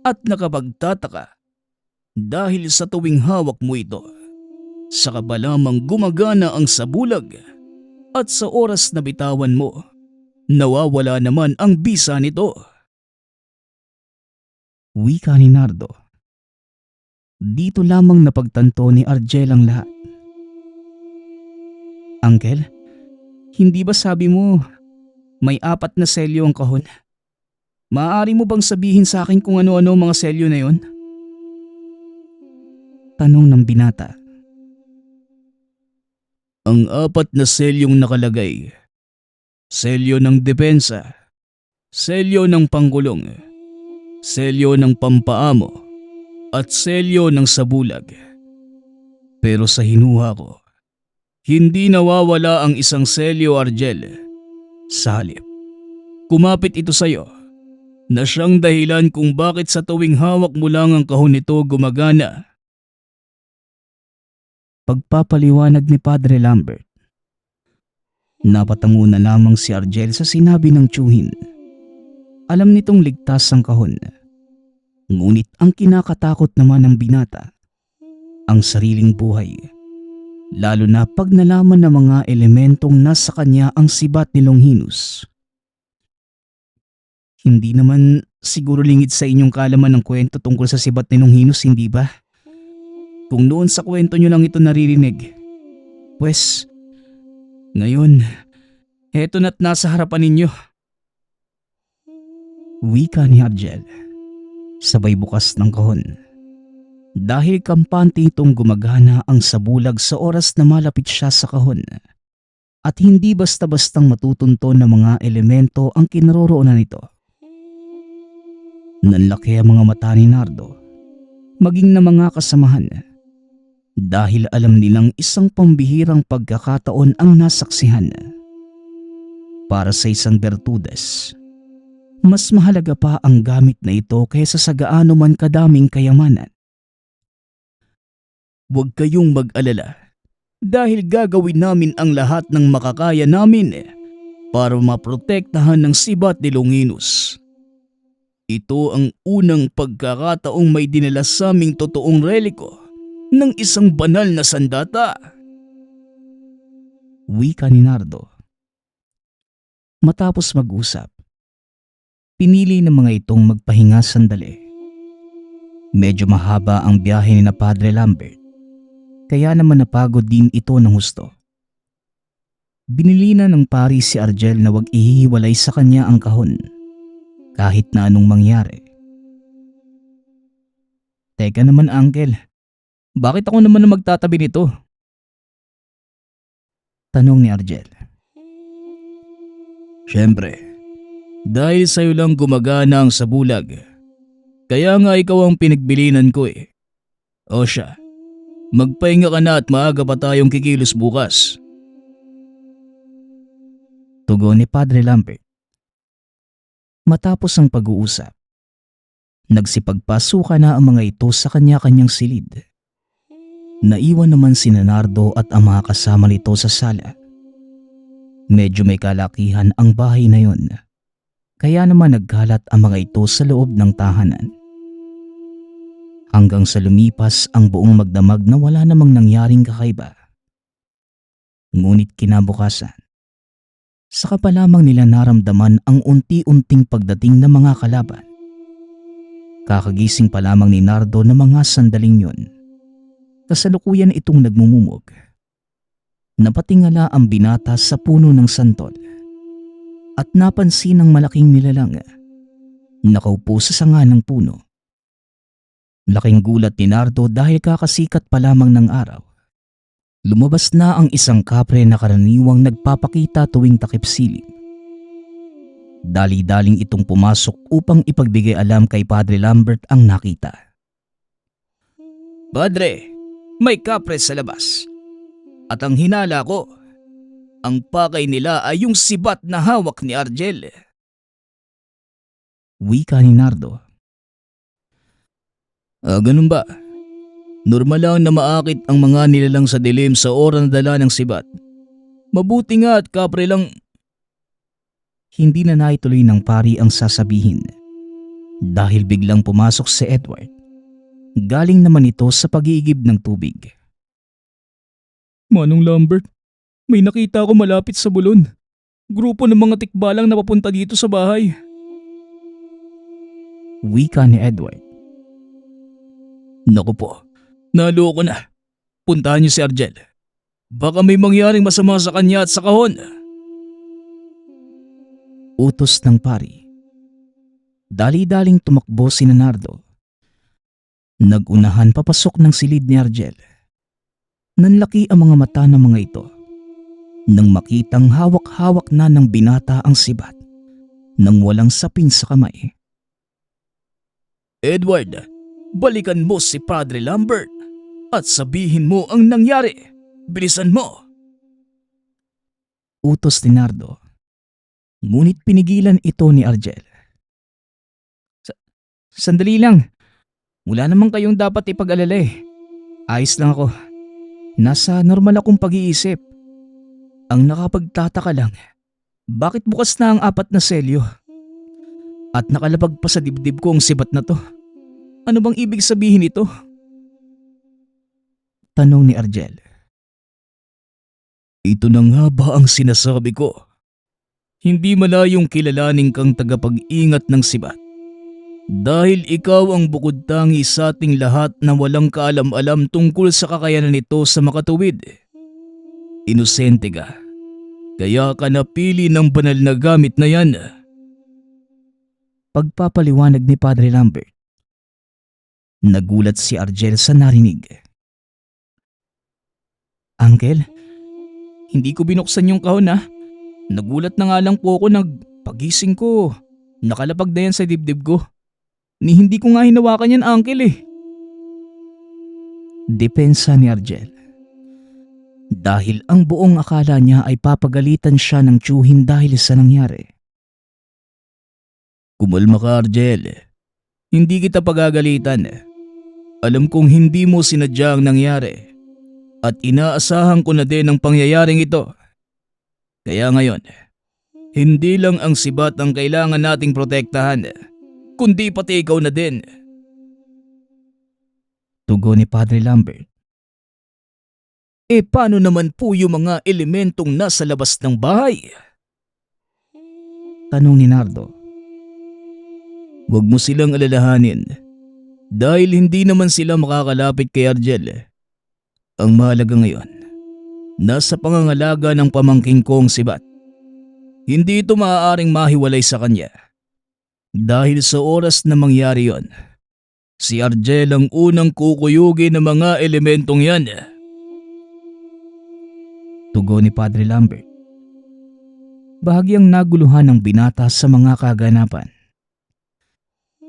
S3: at nakapagtataka dahil sa tuwing hawak mo ito, saka ba lamang gumagana ang sabulag at sa oras na bitawan mo, nawawala naman ang bisa nito.
S2: Wika ni Nardo. Dito lamang napagtanto ni Argel ang lahat. Uncle, hindi ba sabi mo may 4 na selyo ang kahon? Maaari mo bang sabihin sa akin kung ano-ano mga selyo na yon? Tanong ng binata.
S3: Ang 4 na selyong nakalagay, selyo ng depensa, selyo ng pangkulong, selyo ng pampaamo, at selyo ng sabulag. Pero sa hinuha ko, hindi nawawala ang isang selyo, Argel. Sa halip, kumapit ito sa'yo na siyang dahilan kung bakit sa tuwing hawak mo lang ang kahon nito gumagana.
S2: Pagpapaliwanag ni Padre Lambert. Napatango na lamang si Argel sa sinabi ng tiyuhin. Alam nitong ligtas ang kahon. Ngunit ang kinakatakot naman ng binata, ang sariling buhay. Lalo na pag nalaman ng mga elementong nasa kanya ang sibat ni Longinus. Hindi naman siguro lingid sa inyong kaalaman ng kwento tungkol sa sibat ni Longinus, hindi ba? Kung noon sa kwento nyo lang ito naririnig, pues, ngayon, eto na't nasa harapan ninyo. Wika ni Argel. Sabay bukas ng kahon. Dahil kampante itong gumagana ang sabulag sa oras na malapit siya sa kahon. At hindi basta-bastang matutunto ng mga elemento ang kinaroroonan nito. Nanlaki ang mga mata ni Nardo, maging na mga kasamahan. Dahil alam nilang isang pambihirang pagkakataon ang nasaksihan. Para sa isang Bertudes, mas mahalaga pa ang gamit na ito kaysa sa gaano man kadaming kayamanan.
S3: Huwag kayong mag-alala dahil gagawin namin ang lahat ng makakaya namin para maprotektahan ng sibat ni Longinus. Ito ang unang pagkakataong may dinala sa aming totoong reliko ng isang banal na sandata.
S2: Wika ni Nardo. Matapos mag-usap, pinili ng mga itong magpahinga sandali. Medyo mahaba ang biyahe ni na Padre Lambert, kaya naman napagod din ito ng husto. Binili na ng pari si Argel na wag ihihiwalay sa kanya ang kahon kahit na anong mangyari. Teka naman, Uncle, bakit ako naman na magtatabi nito? Tanong ni Argel.
S3: Siyempre, dahil sa'yo lang gumagana ang sabulag. Kaya nga ikaw ang pinagbilinan ko eh. O siya, magpahinga ka na at maaga pa tayong kikilos bukas.
S2: Tugon ni Padre Lambert. Matapos ang pag-uusap, nagsipagpasuka na ang mga ito sa kanya-kanyang silid. Naiwan naman si Nardo at ang mga kasama nito sa sala. Medyo may kalakihan ang bahay na yon, kaya naman nagkalat ang mga ito sa loob ng tahanan. Hanggang sa lumipas ang buong magdamag na wala namang nangyaring kakaiba. Ngunit kinabukasan, saka pa lamang nila naramdaman ang unti-unting pagdating ng mga kalaban. Kakagising pa lamang ni Nardo na mga sandaling yun. Kasalukuyan itong nagmumumog. Napatingala ang binata sa puno ng santol at napansin ang malaking nilalang nakaupo sa sanga ng puno. Laking gulat ni Nardo dahil kakasikat pa lamang ng araw. Lumabas na ang isang kapre na karaniwang nagpapakita tuwing takip silim. Dali-daling itong pumasok upang ipagbigay alam kay Padre Lambert ang nakita.
S3: Padre, may kapre sa labas. At ang hinala ko, ang pakay nila ay yung sibat na hawak ni Argel.
S2: Wika ni Nardo.
S3: Ganun ba? Normal lang na maakit ang mga nilalang sa dilim sa oras na dala ng sibat. Mabuti nga at kapre lang.
S2: Hindi na naituloy ng pari ang sasabihin dahil biglang pumasok si Edward. Galing naman ito sa pag-iigib ng tubig.
S3: Manong Lambert, may nakita ko malapit sa bulon. Grupo ng mga tikbalang na papunta dito sa bahay.
S2: Wika ni Edward.
S3: Naku po. Naloko na. Puntahan niyo si Argel. Baka may mangyaring masama sa kanya at sa kahon.
S2: Utos ng pari. Dali-daling tumakbo si Nardo. Nagunahan papasok ng silid ni Argel. Nanlaki ang mga mata ng mga ito nang makitang hawak-hawak na ng binata ang sibat nang walang sapin sa kamay.
S3: Edward, balikan mo si Padre Lambert at sabihin mo ang nangyari. Bilisan mo.
S2: Utos ni Nardo. Ngunit pinigilan ito ni Argel. Sandali lang. Wala namang kayong dapat ipag-alala eh. Ayos lang ako. Nasa normal akong pag-iisip. Ang nakapagtataka lang, bakit bukas na ang 4 na selyo? At nakalapag pa sa dibdib ko ang sibat na to. Ano bang ibig sabihin nito? Tanong ni Argel.
S3: Ito na nga ba ang sinasabi ko? Hindi malayong kilalanin kang tagapag-ingat ng sibat. Dahil ikaw ang bukod tangi sa ating lahat na walang kaalam-alam tungkol sa kakayanan nito sa makatuwid. Inosente ka. Kaya ka napili ng banal na gamit na yan.
S2: Pagpapaliwanag ni Padre Lambert. Nagulat si Argel sa narinig. Uncle, hindi ko binuksan yung kahon ha. Nagulat na nga lang po ako pagising ko. Nakalapag na yan sa dibdib ko. Ni hindi ko nga hinawakan yan, Uncle eh. Depensa ni Argel. Dahil ang buong akala niya ay papagalitan siya ng tiyuhin dahil sa nangyari.
S3: Kumalma ka, Argel. Hindi kita pagagalitan. Alam kong hindi mo sinadya ang nangyari. At inaasahan ko na din ang pangyayaring ito. Kaya ngayon, hindi lang ang sibat ang kailangan nating protektahan, kundi pati ikaw na din.
S2: Tugon ni Padre Lambert.
S3: Paano naman po yung mga elementong nasa labas ng bahay?
S2: Tanong ni Nardo.
S3: Huwag mo silang alalahanin. Dahil hindi naman sila makakalapit kay Argel. Ang mahalaga ngayon, nasa pangangalaga ng pamangking kong si Bat. Hindi ito maaaring mahiwalay sa kanya. Dahil sa oras na mangyari yon, si Argel ang unang kukuyugin ng mga elementong yan.
S2: Tugon ni Padre Lambert. Bahagyang naguluhan ng binata sa mga kaganapan.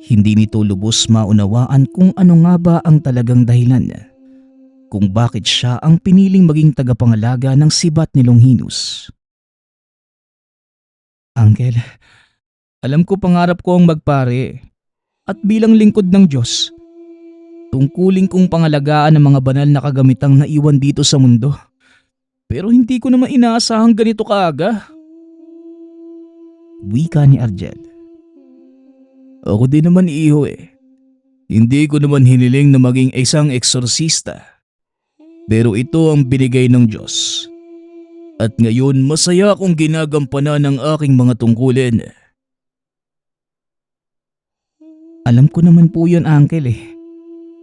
S2: Hindi nito lubos maunawaan kung ano nga ba ang talagang dahilan kung bakit siya ang piniling maging tagapangalaga ng sibat ni Longinus. Uncle, alam ko pangarap ko ang magpare at bilang lingkod ng Diyos, tungkulin kong pangalagaan ang mga banal na kagamitang naiwan dito sa mundo. Pero hindi ko naman inaasahang ganito kaaga. Wika ni Argel.
S3: Ako din naman iho Hindi ko naman hiniling na maging isang eksorsista. Pero ito ang binigay ng Diyos. At ngayon masaya akong ginagampanan ng aking mga tungkulin.
S2: Alam ko naman po yun, Uncle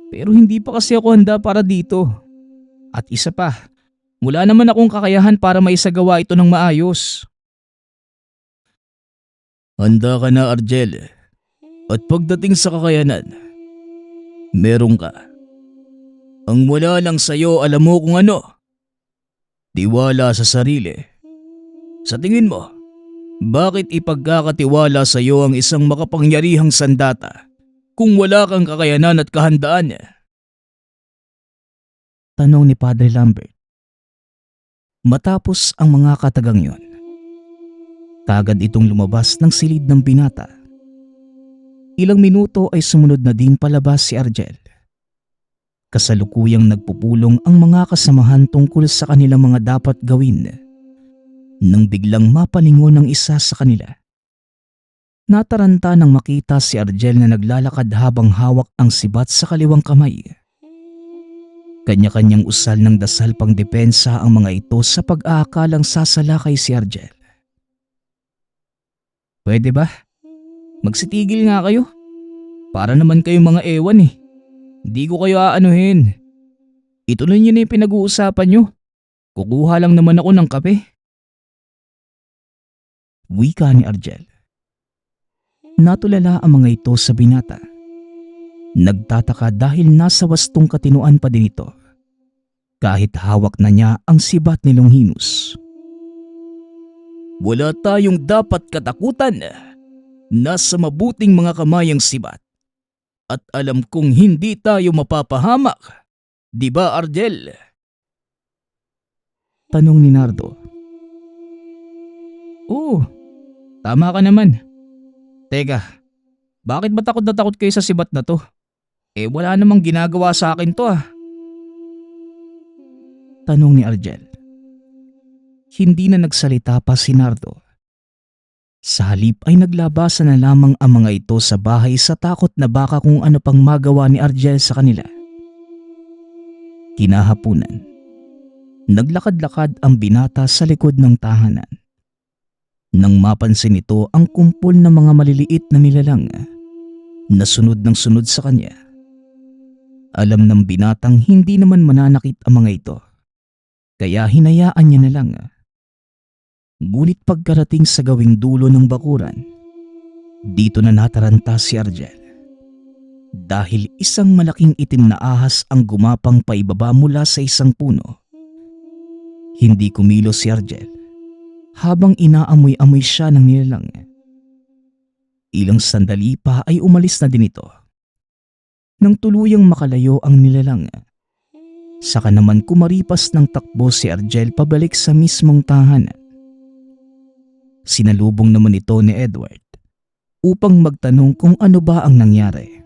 S2: Pero hindi pa kasi ako handa para dito. At isa pa, wala naman akong kakayahan para maisagawa ito ng maayos.
S3: Handa ka na, Argel. At pagdating sa kakayanan, meron ka. Ang wala lang sa'yo alam mo kung ano. Tiwala sa sarili. Sa tingin mo, bakit ipagkakatiwala sa'yo ang isang makapangyarihang sandata kung wala kang kakayanan at kahandaan?
S2: Tanong ni Padre Lambert. Matapos ang mga katagang yon, kagad itong lumabas ng silid ng binata. Ilang minuto ay sumunod na din palabas si Argel. Kasalukuyang nagpupulong ang mga kasamahan tungkol sa kanilang mga dapat gawin nang biglang mapalingon ng isa sa kanila. Nataranta nang makita si Argel na naglalakad habang hawak ang sibat sa kaliwang kamay. Kanya-kanyang usal ng dasal pang depensa ang mga ito sa pag-aakalang sasalakay si Argel. Pwede ba? Magsitigil nga kayo. Para naman kayong mga ewan Hindi ko kayo aanuhin. Ituloy niyo na yung pinag-uusapan niyo. Kukuha lang naman ako ng kape. Wika ni Argel. Natulala ang mga ito sa binata. Nagtataka dahil nasa wastong katinuan pa din ito. Kahit hawak na niya ang sibat ni Longinus.
S3: Wala tayong dapat katakutan. Nasa mabuting mga kamay ang sibat. At alam kong hindi tayo mapapahamak. Di ba, Argel?
S2: Tanong ni Nardo. Oo, tama ka naman. Teka, bakit ba takot na takot kayo sa sibat na to? Wala namang ginagawa sa akin to Tanong ni Argel. Hindi na nagsalita pa si Nardo. Sa halip ay naglabasan na lamang ang mga ito sa bahay sa takot na baka kung ano pang magawa ni Argel sa kanila. Kinahapunan, naglakad-lakad ang binata sa likod ng tahanan. Nang mapansin ito ang kumpol ng mga maliliit na nilalang na sunod ng sunod sa kanya. Alam ng binatang hindi naman mananakit ang mga ito, kaya hinayaan niya na lang. Ngunit pagkarating sa gawing dulo ng bakuran, dito na nataranta si Argel. Dahil isang malaking itim na ahas ang gumapang paibaba mula sa isang puno. Hindi kumilos si Argel habang inaamoy-amoy siya ng nilalang. Ilang sandali pa ay umalis na din ito. Nang tuluyang makalayo ang nilalang, saka naman kumaripas ng takbo si Argel pabalik sa mismong tahanan. Sinalubong naman ito ni Edward upang magtanong kung ano ba ang nangyari.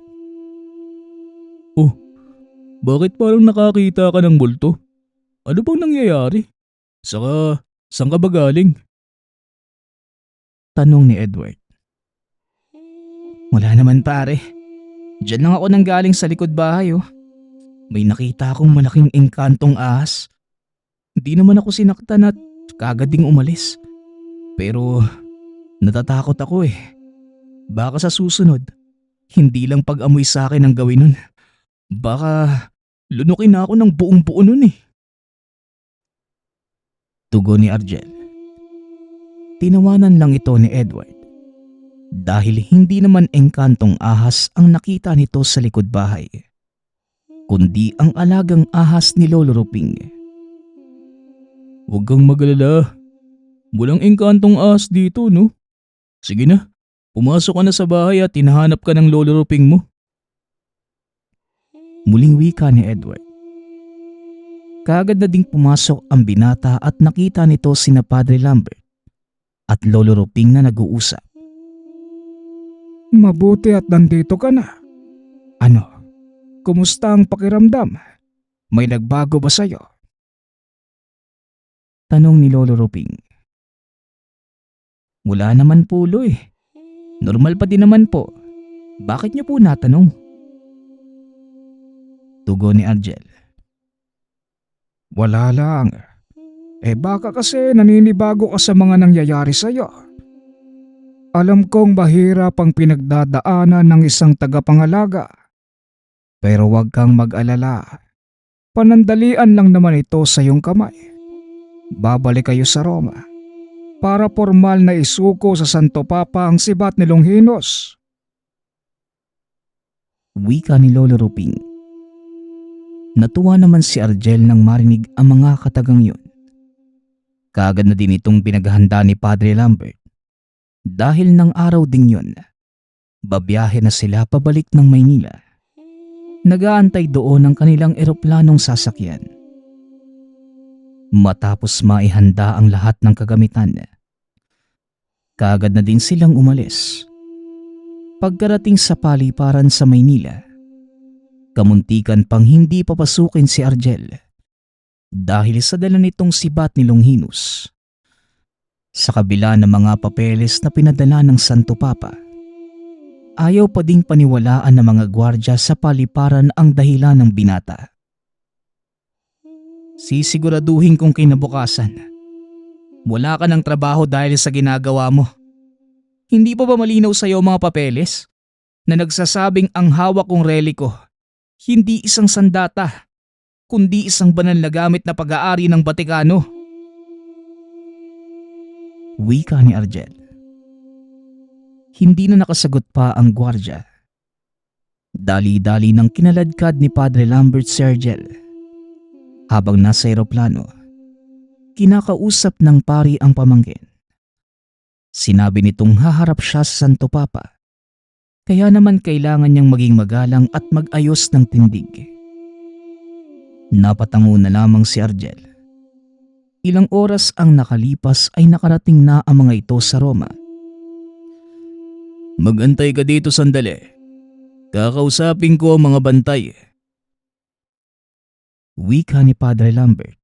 S3: Oh, bakit parang nakakita ka ng multo? Ano bang nangyayari? Saka, saan ka ba galing?
S2: Tanong ni Edward. Wala naman pare. Diyan lang ako nanggaling sa likod bahay May nakita akong malaking engkantong ahas. Hindi naman ako sinaktan at kagad ding umalis. Pero natatakot ako Baka sa susunod, hindi lang pag-amoy sa akin ang gawin nun. Baka lunukin na ako ng buong buo nun Tugon ni Argel. Tinawanan lang ito ni Edward dahil hindi naman engkantong ahas ang nakita nito sa likod bahay, kundi ang alagang ahas ni Lolo Ruping.
S3: Huwag kang magalala. Walang engkantong ahas dito, no? Sige na, pumasok ka na sa bahay at hinahanap ka ng Lolo Ruping mo.
S2: Muling wika ni Edward. Kaagad na ding pumasok ang binata at nakita nito sina Padre Lambert at Lolo Ruping na nag-uusap.
S4: Mabuti at nandito ka na. Ano? Kumusta ang pakiramdam? May nagbago ba sa'yo?
S2: Tanong ni Lolo Ruping. Wala naman po, Loy. Normal pa din naman po. Bakit niyo po natanong? Tugon ni Argel.
S4: Wala lang. Baka kasi naninibago ka sa mga nangyayari sa'yo. Alam kong mahirap ang pinagdadaanan ng isang tagapangalaga. Pero huwag kang mag-alala. Panandalian lang naman ito sa iyong kamay. Babalik kayo sa Roma para formal na isuko sa Santo Papa ang sibat ni Longinos.
S2: Wika ni Lolo Ruping. Natuwa naman si Argel nang marinig ang mga katagang yun. Kaagad na din itong pinaghahanda ni Padre Lambert dahil ng araw ding yun, babiyahe na sila pabalik ng Maynila. Nag-aantay doon ang kanilang eroplanong sasakyan. Matapos maihanda ang lahat ng kagamitan, kaagad na din silang umalis. Pagkarating sa paliparan sa Maynila, kamuntikan pang hindi papasukin si Argel dahil sa dala nitong sibat ni Longinos. Sa kabila ng mga papeles na pinadala ng Santo Papa, ayaw pa ding paniwalaan ng mga gwardya sa paliparan ang dahilan ng binata. Sisiguraduhin kong kinabukasan, wala ka ng trabaho dahil sa ginagawa mo. Hindi pa ba malinaw sa iyo mga papeles na nagsasabing ang hawak kong reliko hindi isang sandata, kundi isang banal na gamit na pag-aari ng Batikano? Wika ni Argel. Hindi na nakasagot pa ang gwardya. Dali-dali nang kinaladkad ni Padre Lambert si Argel. Habang nasa eroplano, kinakausap ng pari ang pamangkin. Sinabi nitong haharap siya sa Santo Papa, kaya naman kailangan niyang maging magalang at mag-ayos ng tindig. Napatango na lamang si Argel. Ilang oras ang nakalipas ay nakarating na ang mga ito sa Roma.
S3: Magantay ka dito sandali. Kakausapin ko ang mga bantay.
S2: Wika ni Padre Lambert.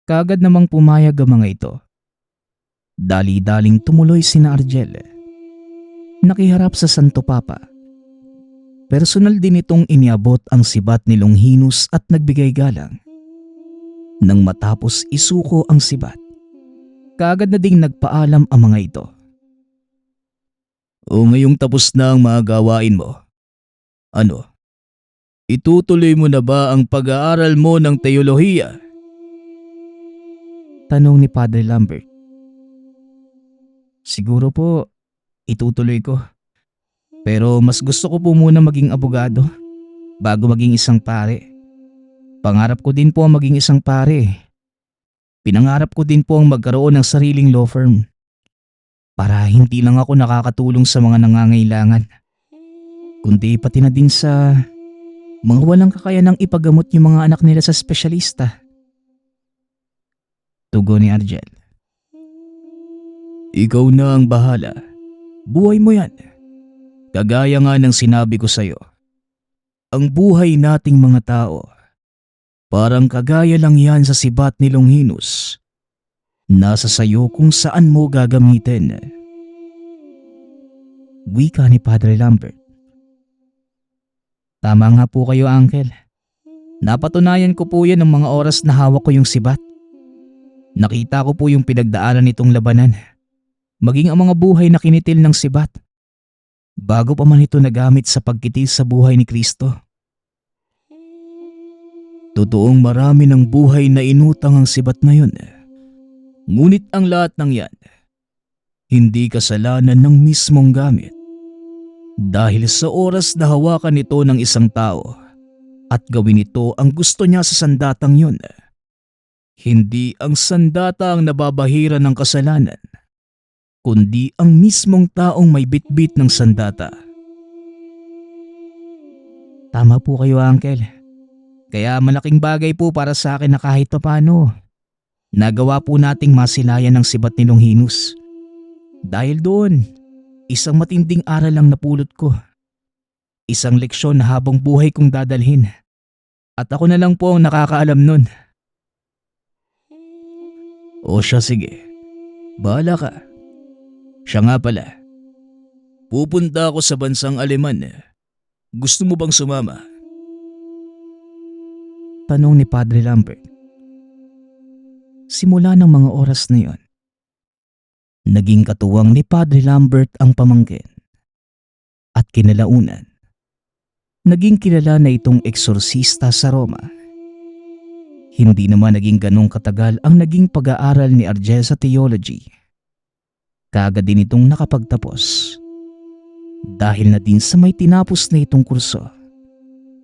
S2: Kaagad namang pumayag ang mga ito. Dali-daling tumuloy sina Argel. Nakiharap sa Santo Papa. Personal din itong iniabot ang sibat ni Longinos at nagbigay galang. Nang matapos isuko ang sibat, kaagad na ding nagpaalam ang mga ito.
S3: O ngayong tapos na ang mga gawain mo. Ano? Itutuloy mo na ba ang pag-aaral mo ng teolohiya?
S2: Tanong ni Padre Lambert. Siguro po, itutuloy ko. Pero mas gusto ko po muna maging abogado bago maging isang pare. Pangarap ko din po ang maging isang pare. Pinangarap ko din po ang magkaroon ng sariling law firm. Para hindi lang ako nakakatulong sa mga nangangailangan, kundi pati na din sa mga walang kakayanang ipagamot yung mga anak nila sa espesyalista. Tugon ni Argel.
S3: Ikaw na ang bahala. Buhay mo yan. Kagaya nga ng sinabi ko sa'yo, ang buhay nating mga tao, parang kagaya lang yan sa sibat ni Longinos. Nasa sayo kung saan mo gagamitin. Wika ni Padre Lambert. Tama nga po kayo, Uncle. Napatunayan ko po yan ng mga oras na hawak ko yung sibat. Nakita ko po yung pinagdaanan nitong labanan, maging ang mga buhay na kinitil ng sibat, bago pa man ito nagamit sa pagkitil sa buhay ni Kristo. Totoong marami ng buhay na inutang ang sibat na yun. Ngunit ang lahat ng yan, hindi kasalanan ng mismong gamit. Dahil sa oras na hawakan ito ng isang tao at gawin ito ang gusto niya sa sandatang yun, hindi ang sandata ang nababahira ng kasalanan, kundi ang mismong taong may bitbit ng sandata.
S2: Tama po kayo, Uncle. Kaya malaking bagay po para sa akin na kahit papano, nagawa po nating masilayan ng sibat ni Longinus. Dahil doon, isang matinding aral lang napulot ko. Isang leksyon na habang buhay kong dadalhin. At ako na lang po ang nakakaalam nun.
S3: O siya, sige. Bahala ka. Siya nga pala. Pupunta ako sa bansang Aleman. Gusto mo bang sumama?
S2: Tanong ni Padre Lambert. Simula ng mga oras na yon, naging katuwang ni Padre Lambert ang pamangkin. At kinalaunan, naging kilala na itong eksorsista sa Roma. Hindi naman naging ganong katagal ang naging pag-aaral ni Argel sa theology. Kaagad din itong nakapagtapos. Dahil na din sa may tinapos na itong kurso.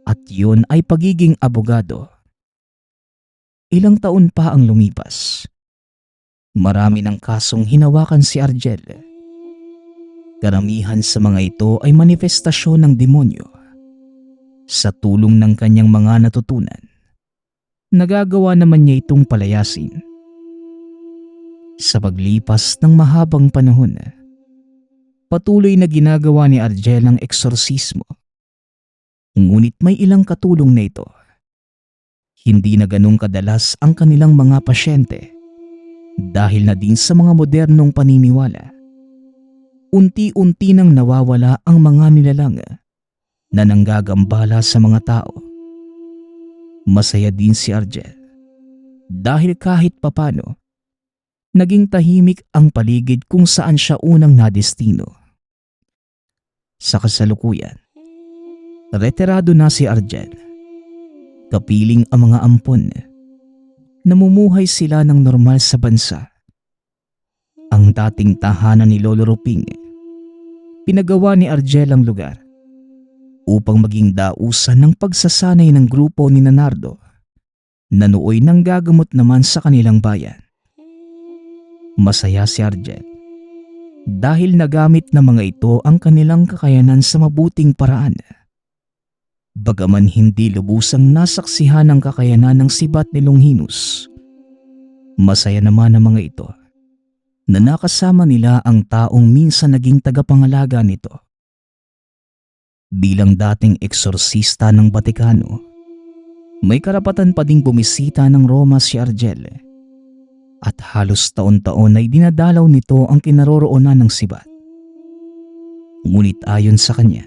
S2: At yun ay pagiging abogado. Ilang taon pa ang lumipas. Marami ng kasong hinawakan si Argel. Karamihan sa mga ito ay manifestasyon ng demonyo. Sa tulong ng kanyang mga natutunan, nagagawa naman niya itong palayasin. Sa paglipas ng mahabang panahon, patuloy na ginagawa ni Argel ang eksorsismo. Ngunit may ilang katulong na ito. Hindi na ganong kadalas ang kanilang mga pasyente dahil na din sa mga modernong paniniwala. Unti-unti nang nawawala ang mga nilalang na nanggagambala sa mga tao. Masaya din si Argel dahil kahit papano naging tahimik ang paligid kung saan siya unang nadestino. Sa kasalukuyan, retirado na si Argel. Kapiling ang mga ampon. Namumuhay sila ng normal sa bansa. Ang dating tahanan ni Lolo Ruping, pinagawa ni Argel ang lugar upang maging dausan ng pagsasanay ng grupo ni Nanardo na nooy nanggagamot naman sa kanilang bayan. Masaya si Argel dahil nagamit ng mga ito ang kanilang kakayanan sa mabuting paraan. Bagaman hindi lubusang nasaksihan ang kakayanan ng sibat ni Longinus, masaya naman ang mga ito na nakasama nila ang taong minsan naging tagapangalaga nito. Bilang dating eksorsista ng Batikano, may karapatan pa ding bumisita ng Roma si Argel at halos taon-taon ay dinadalaw nito ang kinaroroonan ng sibat. Ngunit ayon sa kanya,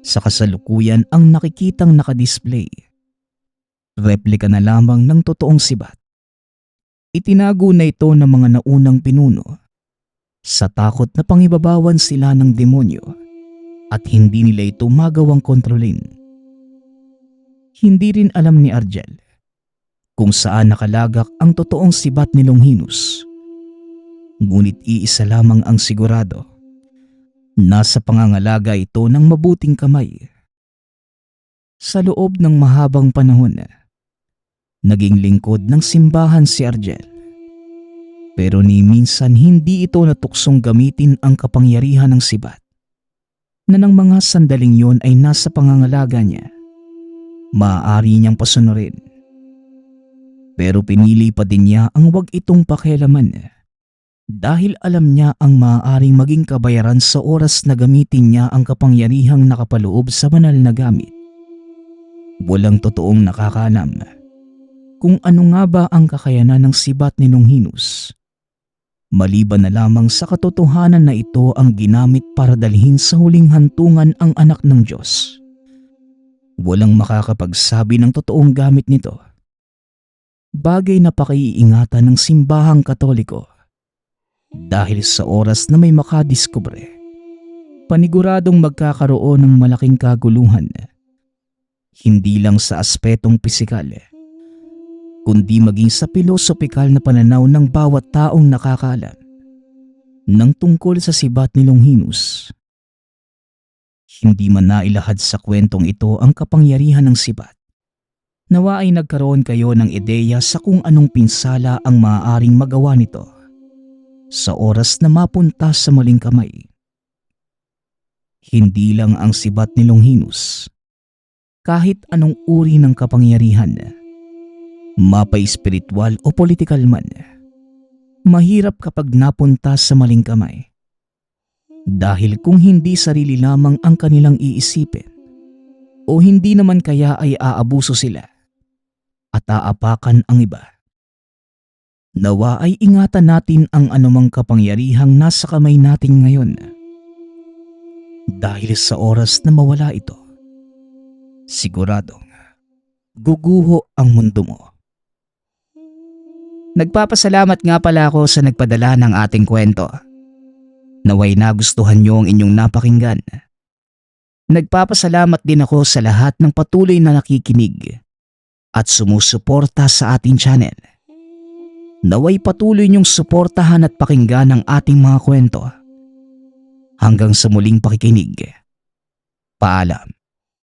S2: sa kasalukuyan ang nakikitang nakadisplay, replika na lamang ng totoong sibat. Itinago na ito ng mga naunang pinuno sa takot na pangibabawan sila ng demonyo at hindi nila ito magawang kontrolin. Hindi rin alam ni Argel kung saan nakalagak ang totoong sibat ni Longinus. Ngunit iisa lamang ang sigurado. Nasa pangangalaga ito ng mabuting kamay. Sa loob ng mahabang panahon, naging lingkod ng simbahan si Argel. Pero ni minsan hindi ito natuksong gamitin ang kapangyarihan ng sibat na ng mga sandaling yon ay nasa pangangalaga niya. Maaari niyang pasunurin. Pero pinili pa din niya ang wag itong pakialaman dahil alam niya ang maaaring maging kabayaran sa oras na gamitin niya ang kapangyarihang nakapaloob sa banal na gamit. Walang totoong nakakaalam kung ano nga ba ang kakayanan ng sibat ni Longinus, maliban na lamang sa katotohanan na ito ang ginamit para dalhin sa huling hantungan ang anak ng Diyos. Walang makakapagsabi ng totoong gamit nito. Bagay na pakiingatan ng simbahang Katoliko. Dahil sa oras na may makadiskubre, paniguradong magkakaroon ng malaking kaguluhan, hindi lang sa aspetong pisikal, kundi maging sa pilosopikal na pananaw ng bawat taong nakakaalam ng tungkol sa sibat ni Longinus. Hindi man nailahad sa kwentong ito ang kapangyarihan ng sibat. Nawa ay nagkaroon kayo ng ideya sa kung anong pinsala ang maaaring magawa nito sa oras na mapunta sa maling kamay. Hindi lang ang sibat ni Longinus, kahit anong uri ng kapangyarihan, mapa-espiritual o politikal man, mahirap kapag napunta sa maling kamay. Dahil kung hindi sarili lamang ang kanilang iisipin, o hindi naman kaya ay aabuso sila at aapakan ang iba. Nawa ay ingatan natin ang anumang kapangyarihang nasa kamay natin ngayon. Dahil sa oras na mawala ito, siguradong guguho ang mundo mo. Nagpapasalamat nga pala ako sa nagpadala ng ating kwento. Naway nagustuhan niyo ang inyong napakinggan. Nagpapasalamat din ako sa lahat ng patuloy na nakikinig at sumusuporta sa ating channel. Naway patuloy niyong suportahan at pakinggan ang ating mga kwento. Hanggang sa muling pakikinig. Paalam.